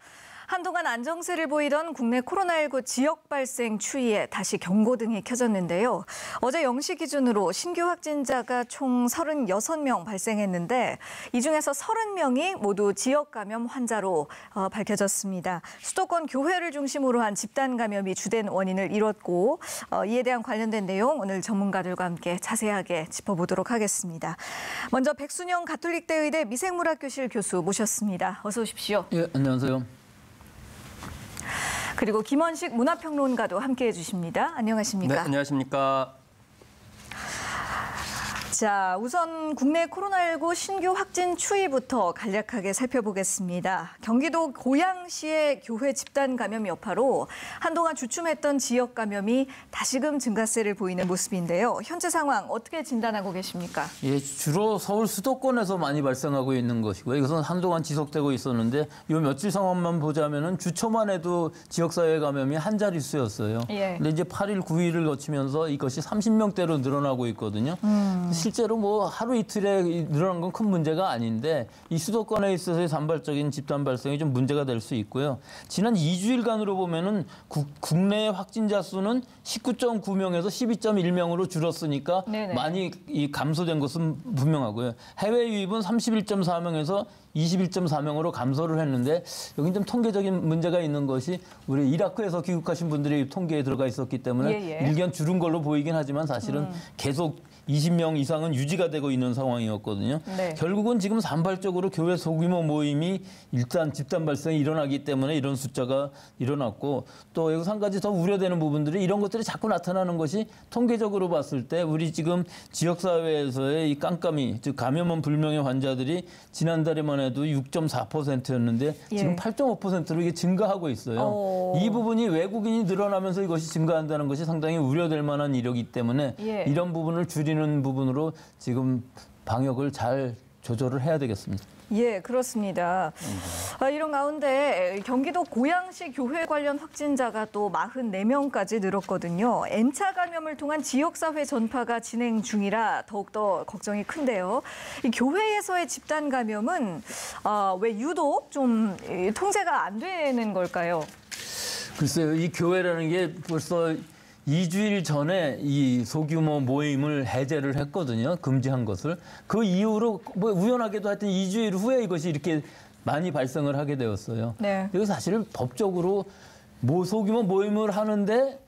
한동안 안정세를 보이던 국내 코로나19 지역 발생 추이에 다시 경고등이 켜졌는데요. 어제 0시 기준으로 신규 확진자가 총 36명 발생했는데 이 중에서 30명이 모두 지역 감염 환자로 밝혀졌습니다. 수도권 교회를 중심으로 한 집단 감염이 주된 원인을 이뤘고 이에 대한 관련된 내용 오늘 전문가들과 함께 자세하게 짚어보도록 하겠습니다. 먼저 백순영 가톨릭대 의대 미생물학교실 교수 모셨습니다. 어서 오십시오. 예, 안녕하세요. 그리고 김원식 문화평론가도 함께해 주십니다. 안녕하십니까? 네, 안녕하십니까? 자, 우선 국내 코로나19 신규 확진 추이부터 간략하게 살펴보겠습니다. 경기도 고양시의 교회 집단 감염 여파로 한동안 주춤했던 지역 감염이 다시금 증가세를 보이는 모습인데요. 현재 상황 어떻게 진단하고 계십니까? 예, 주로 서울 수도권에서 많이 발생하고 있는 것이고요. 이것은 한동안 지속되고 있었는데 요 며칠 상황만 보자면은 주 초만 해도 지역사회 감염이 한 자릿수였어요. 예. 근데 이제 8일, 9일을 거치면서 이것이 30명대로 늘어나고 있거든요. 실제로 뭐 하루 이틀에 늘어난 건 큰 문제가 아닌데 이 수도권에 있어서의 산발적인 집단 발생이 좀 문제가 될 수 있고요. 지난 2주일간으로 보면은 국내 확진자 수는 19.9명에서 12.1명으로 줄었으니까 네네. 많이 이 감소된 것은 분명하고요. 해외 유입은 31.4명에서 21.4명으로 감소를 했는데 여기 좀 통계적인 문제가 있는 것이 우리 이라크에서 귀국하신 분들이 통계에 들어가 있었기 때문에 일견 줄은 걸로 보이긴 하지만 사실은 계속 20명 이상은 유지가 되고 있는 상황이었거든요. 네. 결국은 지금 산발적으로 교회 소규모 모임이 일단 집단 발생이 일어나기 때문에 이런 숫자가 일어났고 또 여기서 한 가지 더 우려되는 부분들이 이런 것들이 자꾸 나타나는 것이 통계적으로 봤을 때 우리 지금 지역사회에서의 이 깜깜이, 즉 감염원 불명의 환자들이 지난달에만 해도 6.4%였는데 지금 8.5%로 이게 증가하고 있어요. 이 부분이 외국인이 늘어나면서 이것이 증가한다는 것이 상당히 우려될 만한 이력이기 때문에 이런 부분을 줄이는 부분으로 지금 방역을 잘 조절을 해야 되겠습니다. 예, 그렇습니다. 이런 가운데 경기도 고양시 교회 관련 확진자가 또 44명까지 늘었거든요. N차 감염을 통한 지역사회 전파가 진행 중이라 더욱더 걱정이 큰데요. 이 교회에서의 집단 감염은 왜 유독 좀 통제가 안 되는 걸까요? 글쎄요, 이 교회라는 게 벌써 2주일 전에 이 소규모 모임을 해제를 했거든요. 금지한 것을. 그 이후로 뭐 우연하게도 하여튼 2주일 후에 이것이 이렇게 많이 발생을 하게 되었어요. 네. 그래서 사실은 법적으로 소규모 모임을 하는데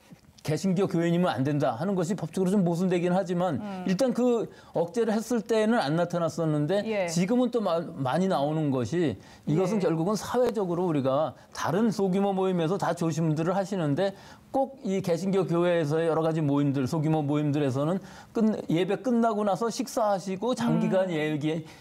개신교 교회님은 안 된다 하는 것이 법적으로 좀 모순되긴 하지만 일단 그 억제를 했을 때는 안 나타났었는데 지금은 또 많이 나오는 것이 이것은 결국은 사회적으로 우리가 다른 소규모 모임에서 다 조심들을 하시는데 꼭 이 개신교 교회에서의 여러 가지 모임들, 소규모 모임들에서는 예배 끝나고 나서 식사하시고 장기간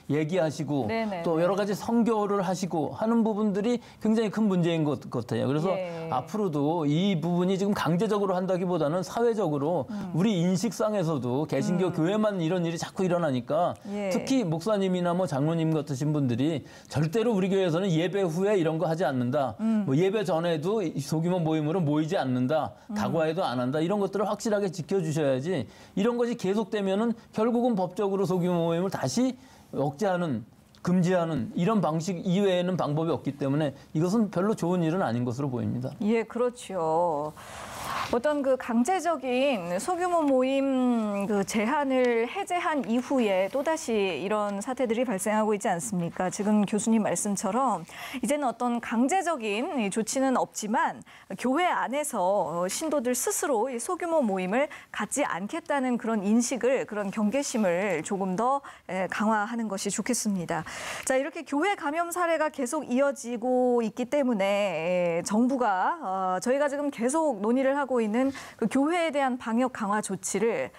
얘기하시고 네네. 또 여러 가지 선교를 하시고 하는 부분들이 굉장히 큰 문제인 것 같아요. 그래서 앞으로도 이 부분이 지금 강제적으로 한다기보다는 사회적으로 우리 인식상에서도 개신교 교회만 이런 일이 자꾸 일어나니까 특히 목사님이나 뭐 장로님 같으신 분들이 절대로 우리 교회에서는 예배 후에 이런 거 하지 않는다. 뭐 예배 전에도 소규모 모임으로 모이지 않는다. 다과에도 안 한다. 이런 것들을 확실하게 지켜주셔야지 이런 것이 계속되면은 결국은 법적으로 소규모 모임을 다시 억제하는 금지하는 이런 방식 이외에는 방법이 없기 때문에 이것은 별로 좋은 일은 아닌 것으로 보입니다. 예, 그렇죠. 어떤 그 강제적인 소규모 모임 그 제한을 해제한 이후에 또다시 이런 사태들이 발생하고 있지 않습니까? 지금 교수님 말씀처럼 이제는 어떤 강제적인 조치는 없지만 교회 안에서 신도들 스스로 이 소규모 모임을 갖지 않겠다는 그런 인식을, 그런 경계심을 조금 더 강화하는 것이 좋겠습니다. 자, 이렇게 교회 감염 사례가 계속 이어지고 있기 때문에 정부가 저희가 지금 계속 논의를 하고 있는 그 교회에 대한 방역 강화 조치를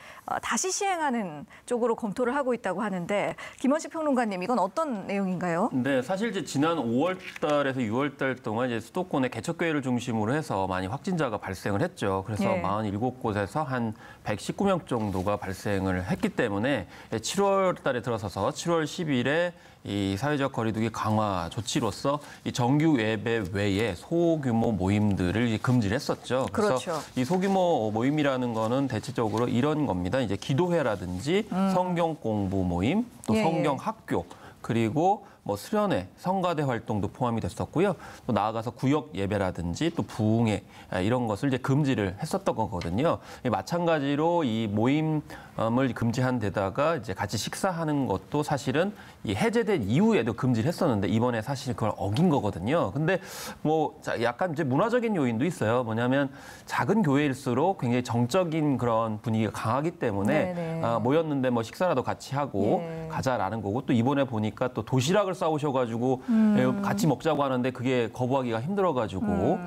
다시 시행하는 쪽으로 검토를 하고 있다고 하는데 김원식 평론가님, 이건 어떤 내용인가요? 네, 사실 이제 지난 5월 달에서 6월 달 동안 이제 수도권의 개척교회를 중심으로 해서 많이 확진자가 발생을 했죠. 그래서 47곳에서 한 119명 정도가 발생을 했기 때문에 7월 달에 들어서서 7월 10일에 이 사회적 거리두기 강화 조치로서 이 정규 예배 외에 소규모 모임들을 금지를 했었죠. 그래서 그렇죠. 이 소규모 모임이라는 거는 대체적으로 이런 겁니다. 이제 기도회라든지 성경 공부 모임, 또 성경 학교, 그리고 뭐 수련회, 성가대 활동도 포함이 됐었고요. 또 나아가서 구역 예배라든지 또 부흥회 이런 것을 이제 금지를 했었던 거거든요. 마찬가지로 이 모임을 금지한 데다가 이제 같이 식사하는 것도 사실은 이 해제된 이후에도 금지를 했었는데 이번에 사실 그걸 어긴 거거든요. 근데 뭐 약간 이제 문화적인 요인도 있어요. 뭐냐면 작은 교회일수록 굉장히 정적인 그런 분위기가 강하기 때문에 모였는데 뭐 식사라도 같이 하고 가자라는 거고 또 이번에 보니까 또 도시락을 싸우셔가지고 같이 먹자고 하는데 그게 거부하기가 힘들어가지고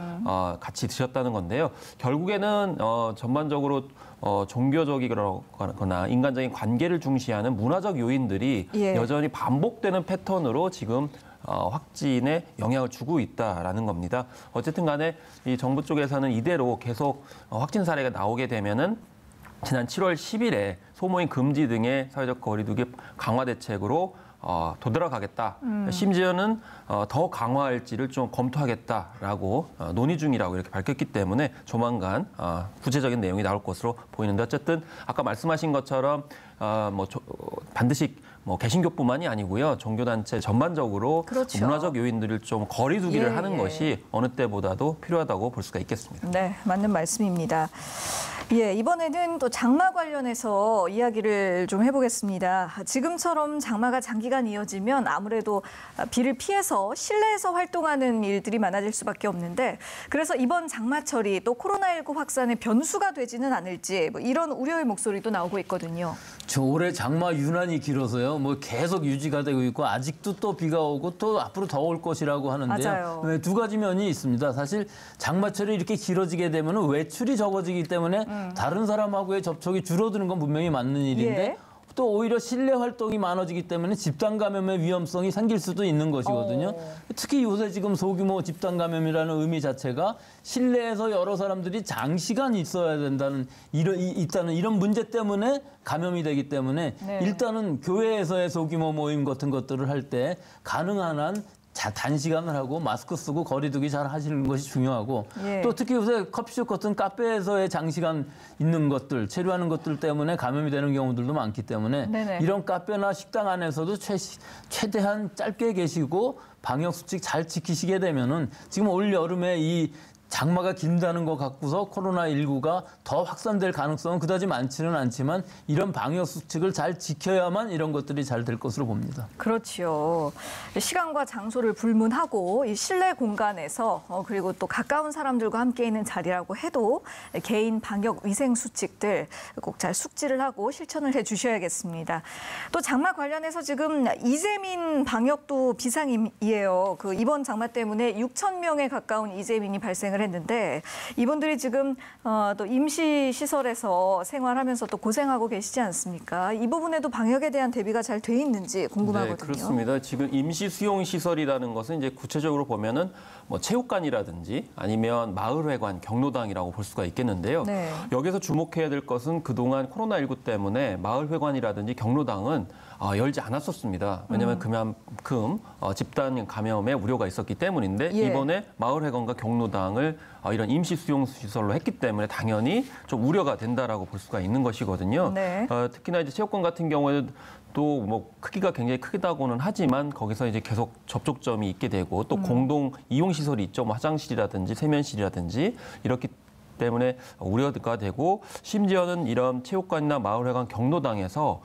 같이 드셨다는 건데요. 결국에는 전반적으로 종교적이거나 인간적인 관계를 중시하는 문화적 요인들이 여전히 반복되는 패턴으로 지금 확진에 영향을 주고 있다라는 겁니다. 어쨌든 간에 이 정부 쪽에서는 이대로 계속 확진 사례가 나오게 되면은 지난 7월 10일에 소모임 금지 등의 사회적 거리두기 강화 대책으로 도드라가겠다. 심지어는 더 강화할지를 좀 검토하겠다라고 논의 중이라고 이렇게 밝혔기 때문에 조만간 구체적인 내용이 나올 것으로 보이는데 어쨌든 아까 말씀하신 것처럼 반드시 뭐 개신교뿐만이 아니고요. 종교단체 전반적으로 그렇죠. 문화적 요인들을 좀 거리두기를 하는 것이 어느 때보다도 필요하다고 볼 수가 있겠습니다. 네, 맞는 말씀입니다. 예, 이번에는 또 장마 관련해서 이야기를 좀 해보겠습니다. 지금처럼 장마가 장기간 이어지면 아무래도 비를 피해서 실내에서 활동하는 일들이 많아질 수밖에 없는데 그래서 이번 장마철이 또 코로나19 확산의 변수가 되지는 않을지 뭐 이런 우려의 목소리도 나오고 있거든요. 올해 장마 유난히 길어서요. 뭐 계속 유지가 되고 있고 아직도 또 비가 오고 또 앞으로 더 올 것이라고 하는데요. 맞아요. 네, 두 가지 면이 있습니다. 사실 장마철이 이렇게 길어지게 되면 외출이 적어지기 때문에 다른 사람하고의 접촉이 줄어드는 건 분명히 맞는 일인데 또 오히려 실내 활동이 많아지기 때문에 집단 감염의 위험성이 생길 수도 있는 것이거든요. 특히 요새 지금 소규모 집단 감염이라는 의미 자체가 실내에서 여러 사람들이 장시간 있어야 된다는 이런 문제 때문에 감염이 되기 때문에 일단은 교회에서의 소규모 모임 같은 것들을 할 때 가능한 한 단시간을 하고 마스크 쓰고 거리두기 잘 하시는 것이 중요하고 또 특히 요새 커피숍 같은 카페에서의 장시간 있는 것들, 체류하는 것들 때문에 감염이 되는 경우들도 많기 때문에 이런 카페나 식당 안에서도 최대한 짧게 계시고 방역수칙 잘 지키시게 되면은 지금 올 여름에 이 장마가 긴다는 것 갖고서 코로나19가 더 확산될 가능성은 그다지 많지는 않지만 이런 방역 수칙을 잘 지켜야만 이런 것들이 잘 될 것으로 봅니다. 그렇죠. 시간과 장소를 불문하고 이 실내 공간에서 그리고 또 가까운 사람들과 함께 있는 자리라고 해도 개인 방역 위생 수칙들 꼭 잘 숙지를 하고 실천을 해 주셔야겠습니다. 또 장마 관련해서 지금 이재민 방역도 비상이에요. 그 이번 장마 때문에 6,000명에 가까운 이재민이 발생을 했는데 이분들이 지금 또 임시 시설에서 생활하면서 또 고생하고 계시지 않습니까? 이 부분에도 방역에 대한 대비가 잘 돼 있는지 궁금하거든요. 네, 그렇습니다. 지금 임시 수용 시설이라는 것은 이제 구체적으로 보면은 뭐 체육관이라든지 아니면 마을회관, 경로당이라고 볼 수가 있겠는데요. 여기서 주목해야 될 것은 그동안 코로나19 때문에 마을회관이라든지 경로당은 열지 않았었습니다. 왜냐하면 그만큼 집단 감염의 우려가 있었기 때문인데 이번에 마을회관과 경로당을 이런 임시 수용 시설로 했기 때문에 당연히 좀 우려가 된다라고 볼 수가 있는 것이거든요. 특히나 이제 체육관 같은 경우에는 또 뭐 크기가 굉장히 크다고는 하지만 거기서 이제 계속 접촉점이 있게 되고 또 공동 이용 시설이 있죠. 뭐 화장실이라든지 세면실이라든지 이렇기 때문에 우려가 되고 심지어는 이런 체육관이나 마을회관 경로당에서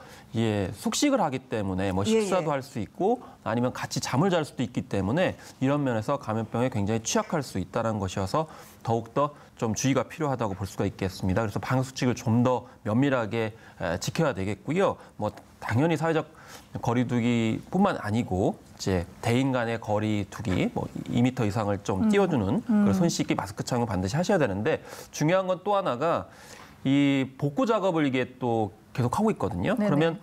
숙식을 하기 때문에 뭐 식사도 할 수 있고 아니면 같이 잠을 잘 수도 있기 때문에 이런 면에서 감염병에 굉장히 취약할 수 있다는 것이어서 더욱더 좀 주의가 필요하다고 볼 수가 있겠습니다. 그래서 방역 수칙을 좀 더 면밀하게 지켜야 되겠고요. 뭐 당연히 사회적 거리두기뿐만 아니고 이제 대인 간의 거리두기 뭐 2m 이상을 좀 띄워주는 그런 손 씻기, 마스크 착용 반드시 하셔야 되는데 중요한 건 또 하나가 이 복구 작업을 이게 또 계속 하고 있거든요. 그러면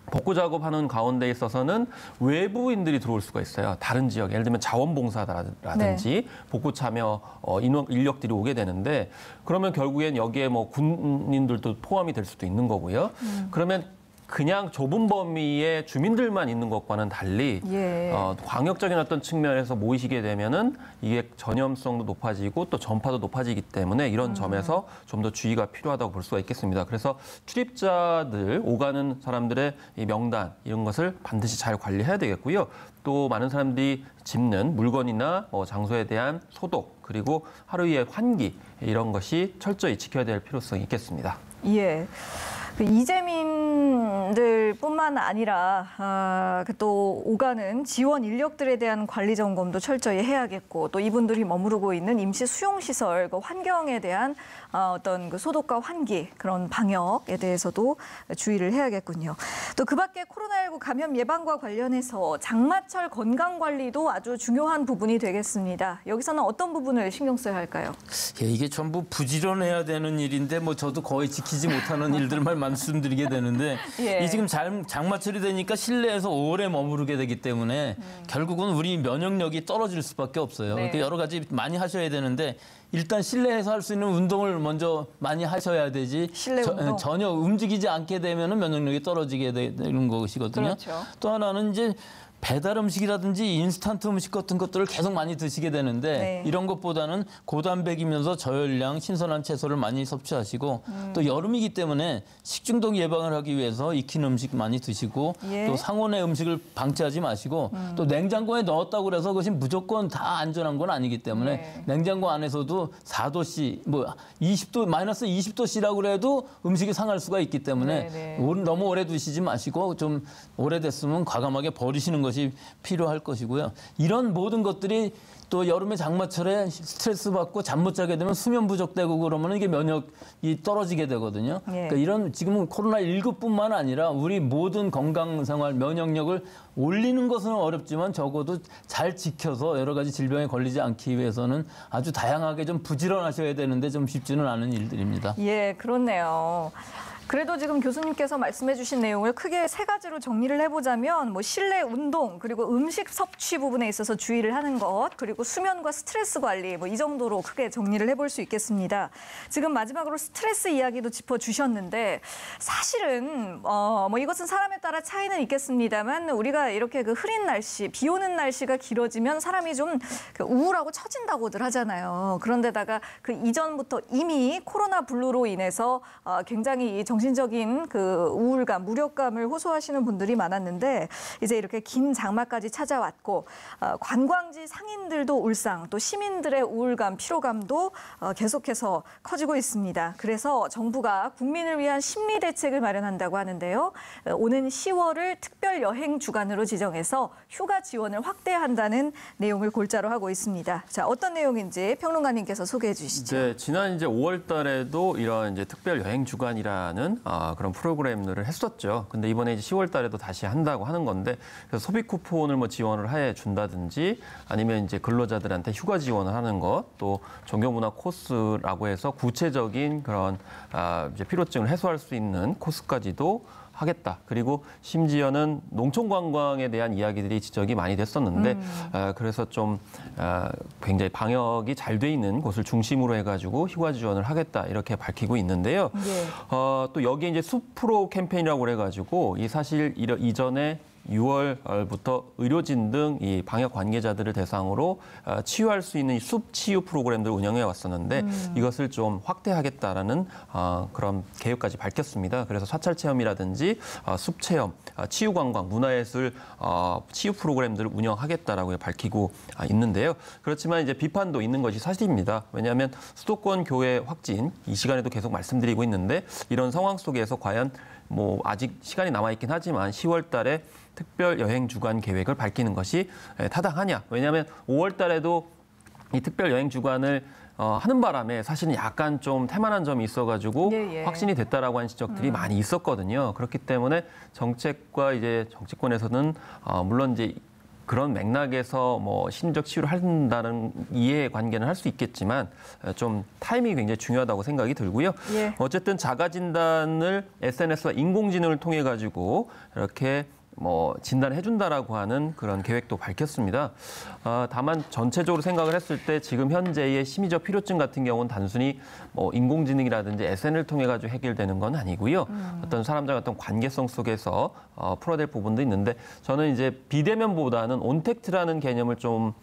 복구 작업하는 가운데 있어서는 외부인들이 들어올 수가 있어요. 다른 지역, 예를 들면 자원봉사라든지 복구 참여 인력들이 오게 되는데 그러면 결국엔 여기에 뭐 군인들도 포함이 될 수도 있는 거고요. 그러면 그냥 좁은 범위의 주민들만 있는 것과는 달리 광역적인 어떤 측면에서 모이시게 되면은 이게 전염성도 높아지고 또 전파도 높아지기 때문에 이런 점에서 좀 더 주의가 필요하다고 볼 수가 있겠습니다. 그래서 출입자들, 오가는 사람들의 이 명단 이런 것을 반드시 잘 관리해야 되겠고요. 또 많은 사람들이 집는 물건이나 장소에 대한 소독 그리고 하루의 환기 이런 것이 철저히 지켜야 될 필요성이 있겠습니다. 예. 이재민들뿐만 아니라 또 오가는 지원 인력들에 대한 관리 점검도 철저히 해야겠고 또 이분들이 머무르고 있는 임시 수용시설 그 환경에 대한 어떤 그 소독과 환기 그런 방역에 대해서도 주의를 해야겠군요. 또 그밖에 코로나19 감염 예방과 관련해서 장마철 건강 관리도 아주 중요한 부분이 되겠습니다. 여기서는 어떤 부분을 신경 써야 할까요? 예, 이게 전부 부지런해야 되는 일인데 뭐 저도 거의 지키지 못하는 일들만 말씀드리게 되는데 이 지금 장마철이 되니까 실내에서 오래 머무르게 되기 때문에 결국은 우리 면역력이 떨어질 수밖에 없어요. 그러니까 여러 가지 많이 하셔야 되는데 일단 실내에서 할 수 있는 운동을 먼저 많이 하셔야 되지 전혀 움직이지 않게 되면은 면역력이 떨어지게 되는 것이거든요. 그렇죠. 또 하나는 이제 배달 음식이라든지 인스턴트 음식 같은 것들을 계속 많이 드시게 되는데 이런 것보다는 고단백이면서 저열량, 신선한 채소를 많이 섭취하시고 또 여름이기 때문에 식중독 예방을 하기 위해서 익힌 음식 많이 드시고 또 상온의 음식을 방치하지 마시고 또 냉장고에 넣었다고 그래서 그것이 무조건 다 안전한 건 아니기 때문에 냉장고 안에서도 4도씨, 뭐 20도, 마이너스 20도씨라고 그래도 음식이 상할 수가 있기 때문에 너무 오래 두시지 마시고 좀 오래됐으면 과감하게 버리시는 것이 필요할 것이고요. 이런 모든 것들이 또 여름에 장마철에 스트레스 받고 잠 못 자게 되면 수면 부족되고 그러면 이게 면역이 떨어지게 되거든요. 그러니까 이런 지금은 코로나19뿐만 아니라 우리 모든 건강생활 면역력을 올리는 것은 어렵지만 적어도 잘 지켜서 여러 가지 질병에 걸리지 않기 위해서는 아주 다양하게 좀 부지런하셔야 되는데 좀 쉽지는 않은 일들입니다. 예, 그렇네요. 그래도 지금 교수님께서 말씀해 주신 내용을 크게 세 가지로 정리를 해보자면 뭐 실내 운동 그리고 음식 섭취 부분에 있어서 주의를 하는 것 그리고 수면과 스트레스 관리 뭐 이 정도로 크게 정리를 해볼 수 있겠습니다. 지금 마지막으로 스트레스 이야기도 짚어주셨는데 사실은 뭐 이것은 사람에 따라 차이는 있겠습니다만 우리가 이렇게 그 흐린 날씨, 비 오는 날씨가 길어지면 사람이 좀 우울하고 처진다고들 하잖아요. 그런데다가 그 이전부터 이미 코로나 블루로 인해서 굉장히 정신적인 그 우울감, 무력감을 호소하시는 분들이 많았는데 이제 이렇게 긴 장마까지 찾아왔고 관광지 상인들도 울상, 또 시민들의 우울감, 피로감도 계속해서 커지고 있습니다. 그래서 정부가 국민을 위한 심리 대책을 마련한다고 하는데요. 오는 10월을 특별 여행 주간으로 지정해서 휴가 지원을 확대한다는 내용을 골자로 하고 있습니다. 자, 어떤 내용인지 평론가님께서 소개해 주시죠. 네, 지난 이제 5월 달에도 이런 이제 특별 여행 주간이라는 그런 프로그램들을 했었죠. 근데 이번에 이제 10월 달에도 다시 한다고 하는 건데 그래서 소비 쿠폰을 뭐 지원을 해 준다든지 아니면 이제 근로자들한테 휴가 지원을 하는 것, 또 종교문화 코스라고 해서 구체적인 그런 이제 피로증을 해소할 수 있는 코스까지도 하겠다. 그리고 심지어는 농촌 관광에 대한 이야기들이 지적이 많이 됐었는데 그래서 좀 굉장히 방역이 잘 돼 있는 곳을 중심으로 해가지고 휴가 지원을 하겠다 이렇게 밝히고 있는데요. 또 여기에 이제 숲 프로 캠페인이라고 그래가지고 이 사실 이전에 6월부터 의료진 등 이 방역 관계자들을 대상으로 치유할 수 있는 숲 치유 프로그램들을 운영해 왔었는데 이것을 좀 확대하겠다라는 그런 계획까지 밝혔습니다. 그래서 사찰 체험이라든지 숲 체험, 치유 관광, 문화예술 치유 프로그램들을 운영하겠다라고 밝히고 있는데요. 그렇지만 이제 비판도 있는 것이 사실입니다. 왜냐하면 수도권 교회 확진 이 시간에도 계속 말씀드리고 있는데 이런 상황 속에서 과연 뭐 아직 시간이 남아 있긴 하지만 10월 달에 특별 여행 주간 계획을 밝히는 것이 타당하냐? 왜냐하면 5월 달에도 이 특별 여행 주간을 하는 바람에 사실은 약간 좀 태만한 점이 있어가지고 확진이 됐다라고 하는 지적들이 많이 있었거든요. 그렇기 때문에 정책과 이제 정치권에서는 물론 이제 그런 맥락에서 뭐 심리적 치유를 한다는 이해관계는 할 수 있겠지만 좀 타이밍이 굉장히 중요하다고 생각이 들고요. 어쨌든 자가진단을 SNS와 인공지능을 통해 가지고 이렇게 뭐 진단해준다라고 하는 그런 계획도 밝혔습니다. 다만 전체적으로 생각을 했을 때 지금 현재의 심리적 필요증 같은 경우는 단순히 뭐 인공지능이라든지 SNS를 통해 가지고 해결되는 건 아니고요. 어떤 사람들과 어떤 관계성 속에서 풀어야 될 부분도 있는데 저는 이제 비대면보다는 온택트라는 개념을 좀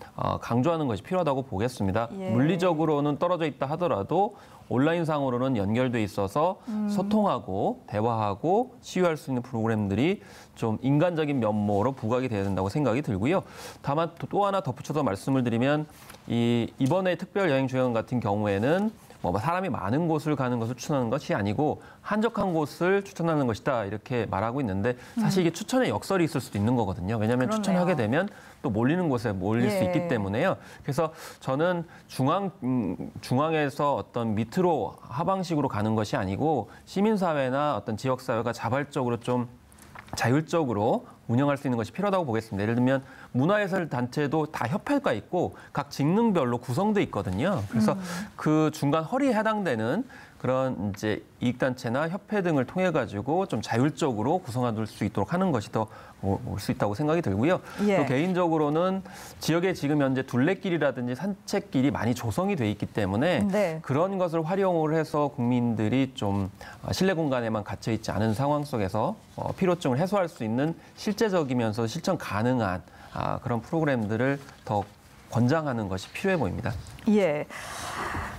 강조하는 것이 필요하다고 보겠습니다. 예. 물리적으로는 떨어져 있다 하더라도 온라인상으로는 연결돼 있어서 소통하고 대화하고 치유할 수 있는 프로그램들이 좀 인간적인 면모로 부각이 돼야 된다고 생각이 들고요. 다만 또 하나 덧붙여서 말씀을 드리면 이번에 특별 여행 주행 같은 경우에는 뭐 사람이 많은 곳을 가는 것을 추천하는 것이 아니고 한적한 곳을 추천하는 것이다 이렇게 말하고 있는데 사실 이게 추천의 역설이 있을 수도 있는 거거든요. 왜냐하면 그렇네요. 추천하게 되면 또 몰리는 곳에 몰릴 수 있기 때문에요. 그래서 저는 중앙에서 어떤 밑으로 하방식으로 가는 것이 아니고 시민사회나 어떤 지역사회가 자발적으로 좀 자율적으로 운영할 수 있는 것이 필요하다고 보겠습니다. 예를 들면 문화예술 단체도 다 협회가 있고 각 직능별로 구성돼 있거든요. 그래서 그 중간 허리에 해당되는 그런 이제 이익단체나 협회 등을 통해 가지고 좀 자율적으로 구성할 수 있도록 하는 것이 더 올 수 있다고 생각이 들고요. 예. 또 개인적으로는 지역에 지금 현재 둘레길이라든지 산책길이 많이 조성이 돼 있기 때문에 네. 그런 것을 활용을 해서 국민들이 좀 실내 공간에만 갇혀 있지 않은 상황 속에서 피로증을 해소할 수 있는 실제적이면서 실천 가능한 그런 프로그램들을 더 권장하는 것이 필요해 보입니다. 예.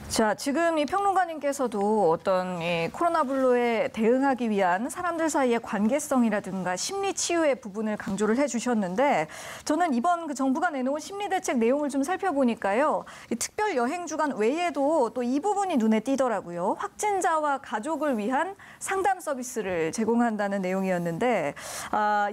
자, 지금 이 평론가님께서도 어떤 이 코로나 블루에 대응하기 위한 사람들 사이의 관계성이라든가 심리 치유의 부분을 강조를 해주셨는데 저는 이번 그 정부가 내놓은 심리 대책 내용을 좀 살펴보니까요. 이 특별 여행 주간 외에도 또 이 부분이 눈에 띄더라고요. 확진자와 가족을 위한 상담 서비스를 제공한다는 내용이었는데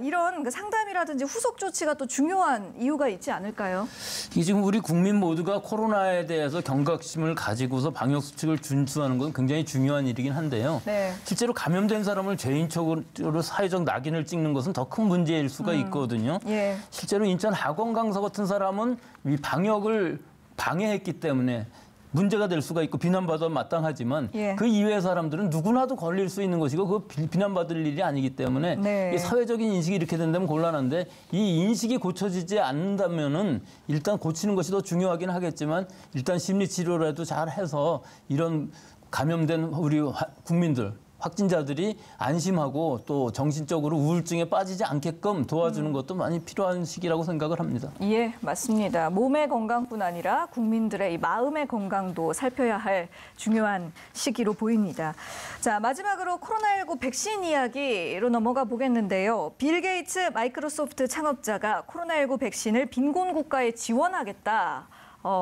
이런 그 상담이라든지 후속 조치가 또 중요한 이유가 있지 않을까요? 이게 지금 우리 국민 모두가 코로나에 대해서 경각심을 가지고서 방역 수칙을 준수하는 건 굉장히 중요한 일이긴 한데요. 네. 실제로 감염된 사람을 개인적으로 사회적 낙인을 찍는 것은 더 큰 문제일 수가 있거든요. 예. 실제로 인천 학원 강사 같은 사람은 이 방역을 방해했기 때문에 문제가 될 수가 있고 비난받아 마땅하지만 예. 그 이외의 사람들은 누구나도 걸릴 수 있는 것이고 그 비난받을 일이 아니기 때문에 네. 이 사회적인 인식이 이렇게 된다면 곤란한데 이 인식이 고쳐지지 않는다면은 일단 고치는 것이 더 중요하긴 하겠지만 일단 심리 치료라도 잘 해서 이런 감염된 우리 국민들 확진자들이 안심하고 또 정신적으로 우울증에 빠지지 않게끔 도와주는 것도 많이 필요한 시기라고 생각을 합니다. 예, 맞습니다. 몸의 건강뿐 아니라 국민들의 이 마음의 건강도 살펴야 할 중요한 시기로 보입니다. 자, 마지막으로 코로나19 백신 이야기로 넘어가 보겠는데요. 빌 게이츠 마이크로소프트 창업자가 코로나19 백신을 빈곤 국가에 지원하겠다.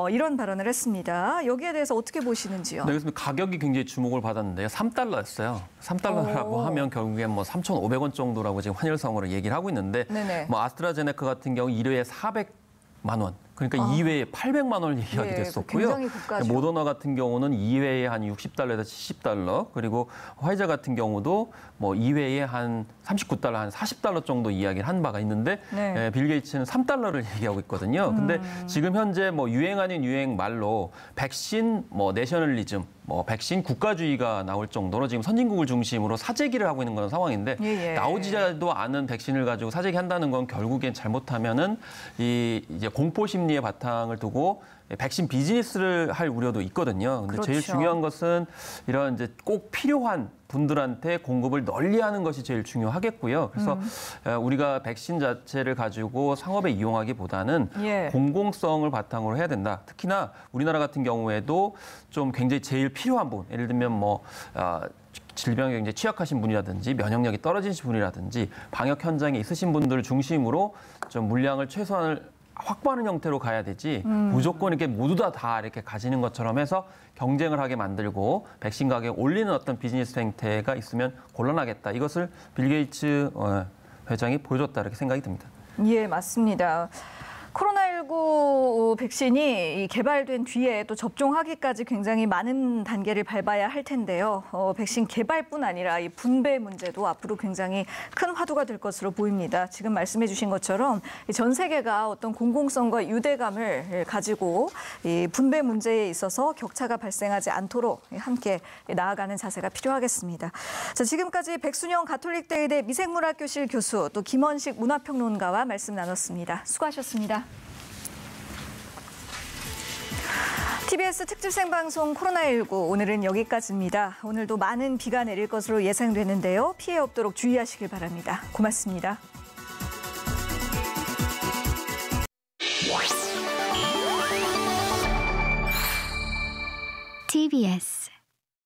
이런 발언을 했습니다. 여기에 대해서 어떻게 보시는지요? 네, 그래서 가격이 굉장히 주목을 받았는데요. 3달러였어요. 3달러라고 하면 결국엔 뭐 3,500원 정도라고 지금 환율상으로 얘기를 하고 있는데 네네. 뭐 아스트라제네카 같은 경우 1회에 400만 원. 그러니까 2회에 800만 원을 얘기하게 예, 됐었고요. 굉장히 고가죠. 모더나 같은 경우는 2회에 한 60달러에서 70달러, 그리고 화이자 같은 경우도 뭐 2회에 한 39달러, 한 40달러 정도 이야기를 한 바가 있는데 네. 빌 게이츠는 3달러를 얘기하고 있거든요. 근데 지금 현재 뭐 유행 아닌 유행 말로 백신 뭐 내셔널리즘, 뭐 백신 국가주의가 나올 정도로 지금 선진국을 중심으로 사재기를 하고 있는 그런 상황인데 예. 나오지도 않은 백신을 가지고 사재기 한다는 건 결국엔 잘못하면은 이제 공포 심리의 바탕을 두고 백신 비즈니스를 할 우려도 있거든요. 근데 그렇죠. 제일 중요한 것은 이런 이제 꼭 필요한 분들한테 공급을 널리하는 것이 제일 중요하겠고요. 그래서 우리가 백신 자체를 가지고 상업에 이용하기보다는 예. 공공성을 바탕으로 해야 된다. 특히나 우리나라 같은 경우에도 좀 굉장히 제일 필요한 분, 예를 들면 뭐 질병에 굉장히 취약하신 분이라든지 면역력이 떨어지신 분이라든지 방역 현장에 있으신 분들을 중심으로 좀 물량을 최소한을 확보하는 형태로 가야 되지 무조건 이렇게 모두 다 이렇게 가지는 것처럼 해서 경쟁을 하게 만들고 백신 가격 올리는 어떤 비즈니스 행태가 있으면 곤란하겠다. 이것을 빌 게이츠 회장이 보여줬다 이렇게 생각이 듭니다. 예, 맞습니다. 코로나19 코로나19 백신이 개발된 뒤에 또 접종하기까지 굉장히 많은 단계를 밟아야 할 텐데요. 백신 개발뿐 아니라 이 분배 문제도 앞으로 굉장히 큰 화두가 될 것으로 보입니다. 지금 말씀해 주신 것처럼 전 세계가 어떤 공공성과 유대감을 가지고 이 분배 문제에 있어서 격차가 발생하지 않도록 함께 나아가는 자세가 필요하겠습니다. 자, 지금까지 백순영 가톨릭대 의대 미생물학교실 교수 또 김원식 문화평론가와 말씀 나눴습니다. 수고하셨습니다. TBS 특집 생방송 코로나19 오늘은 여기까지입니다. 오늘도 많은 비가 내릴 것으로 예상되는데요. 피해 없도록 주의하시길 바랍니다. 고맙습니다. TBS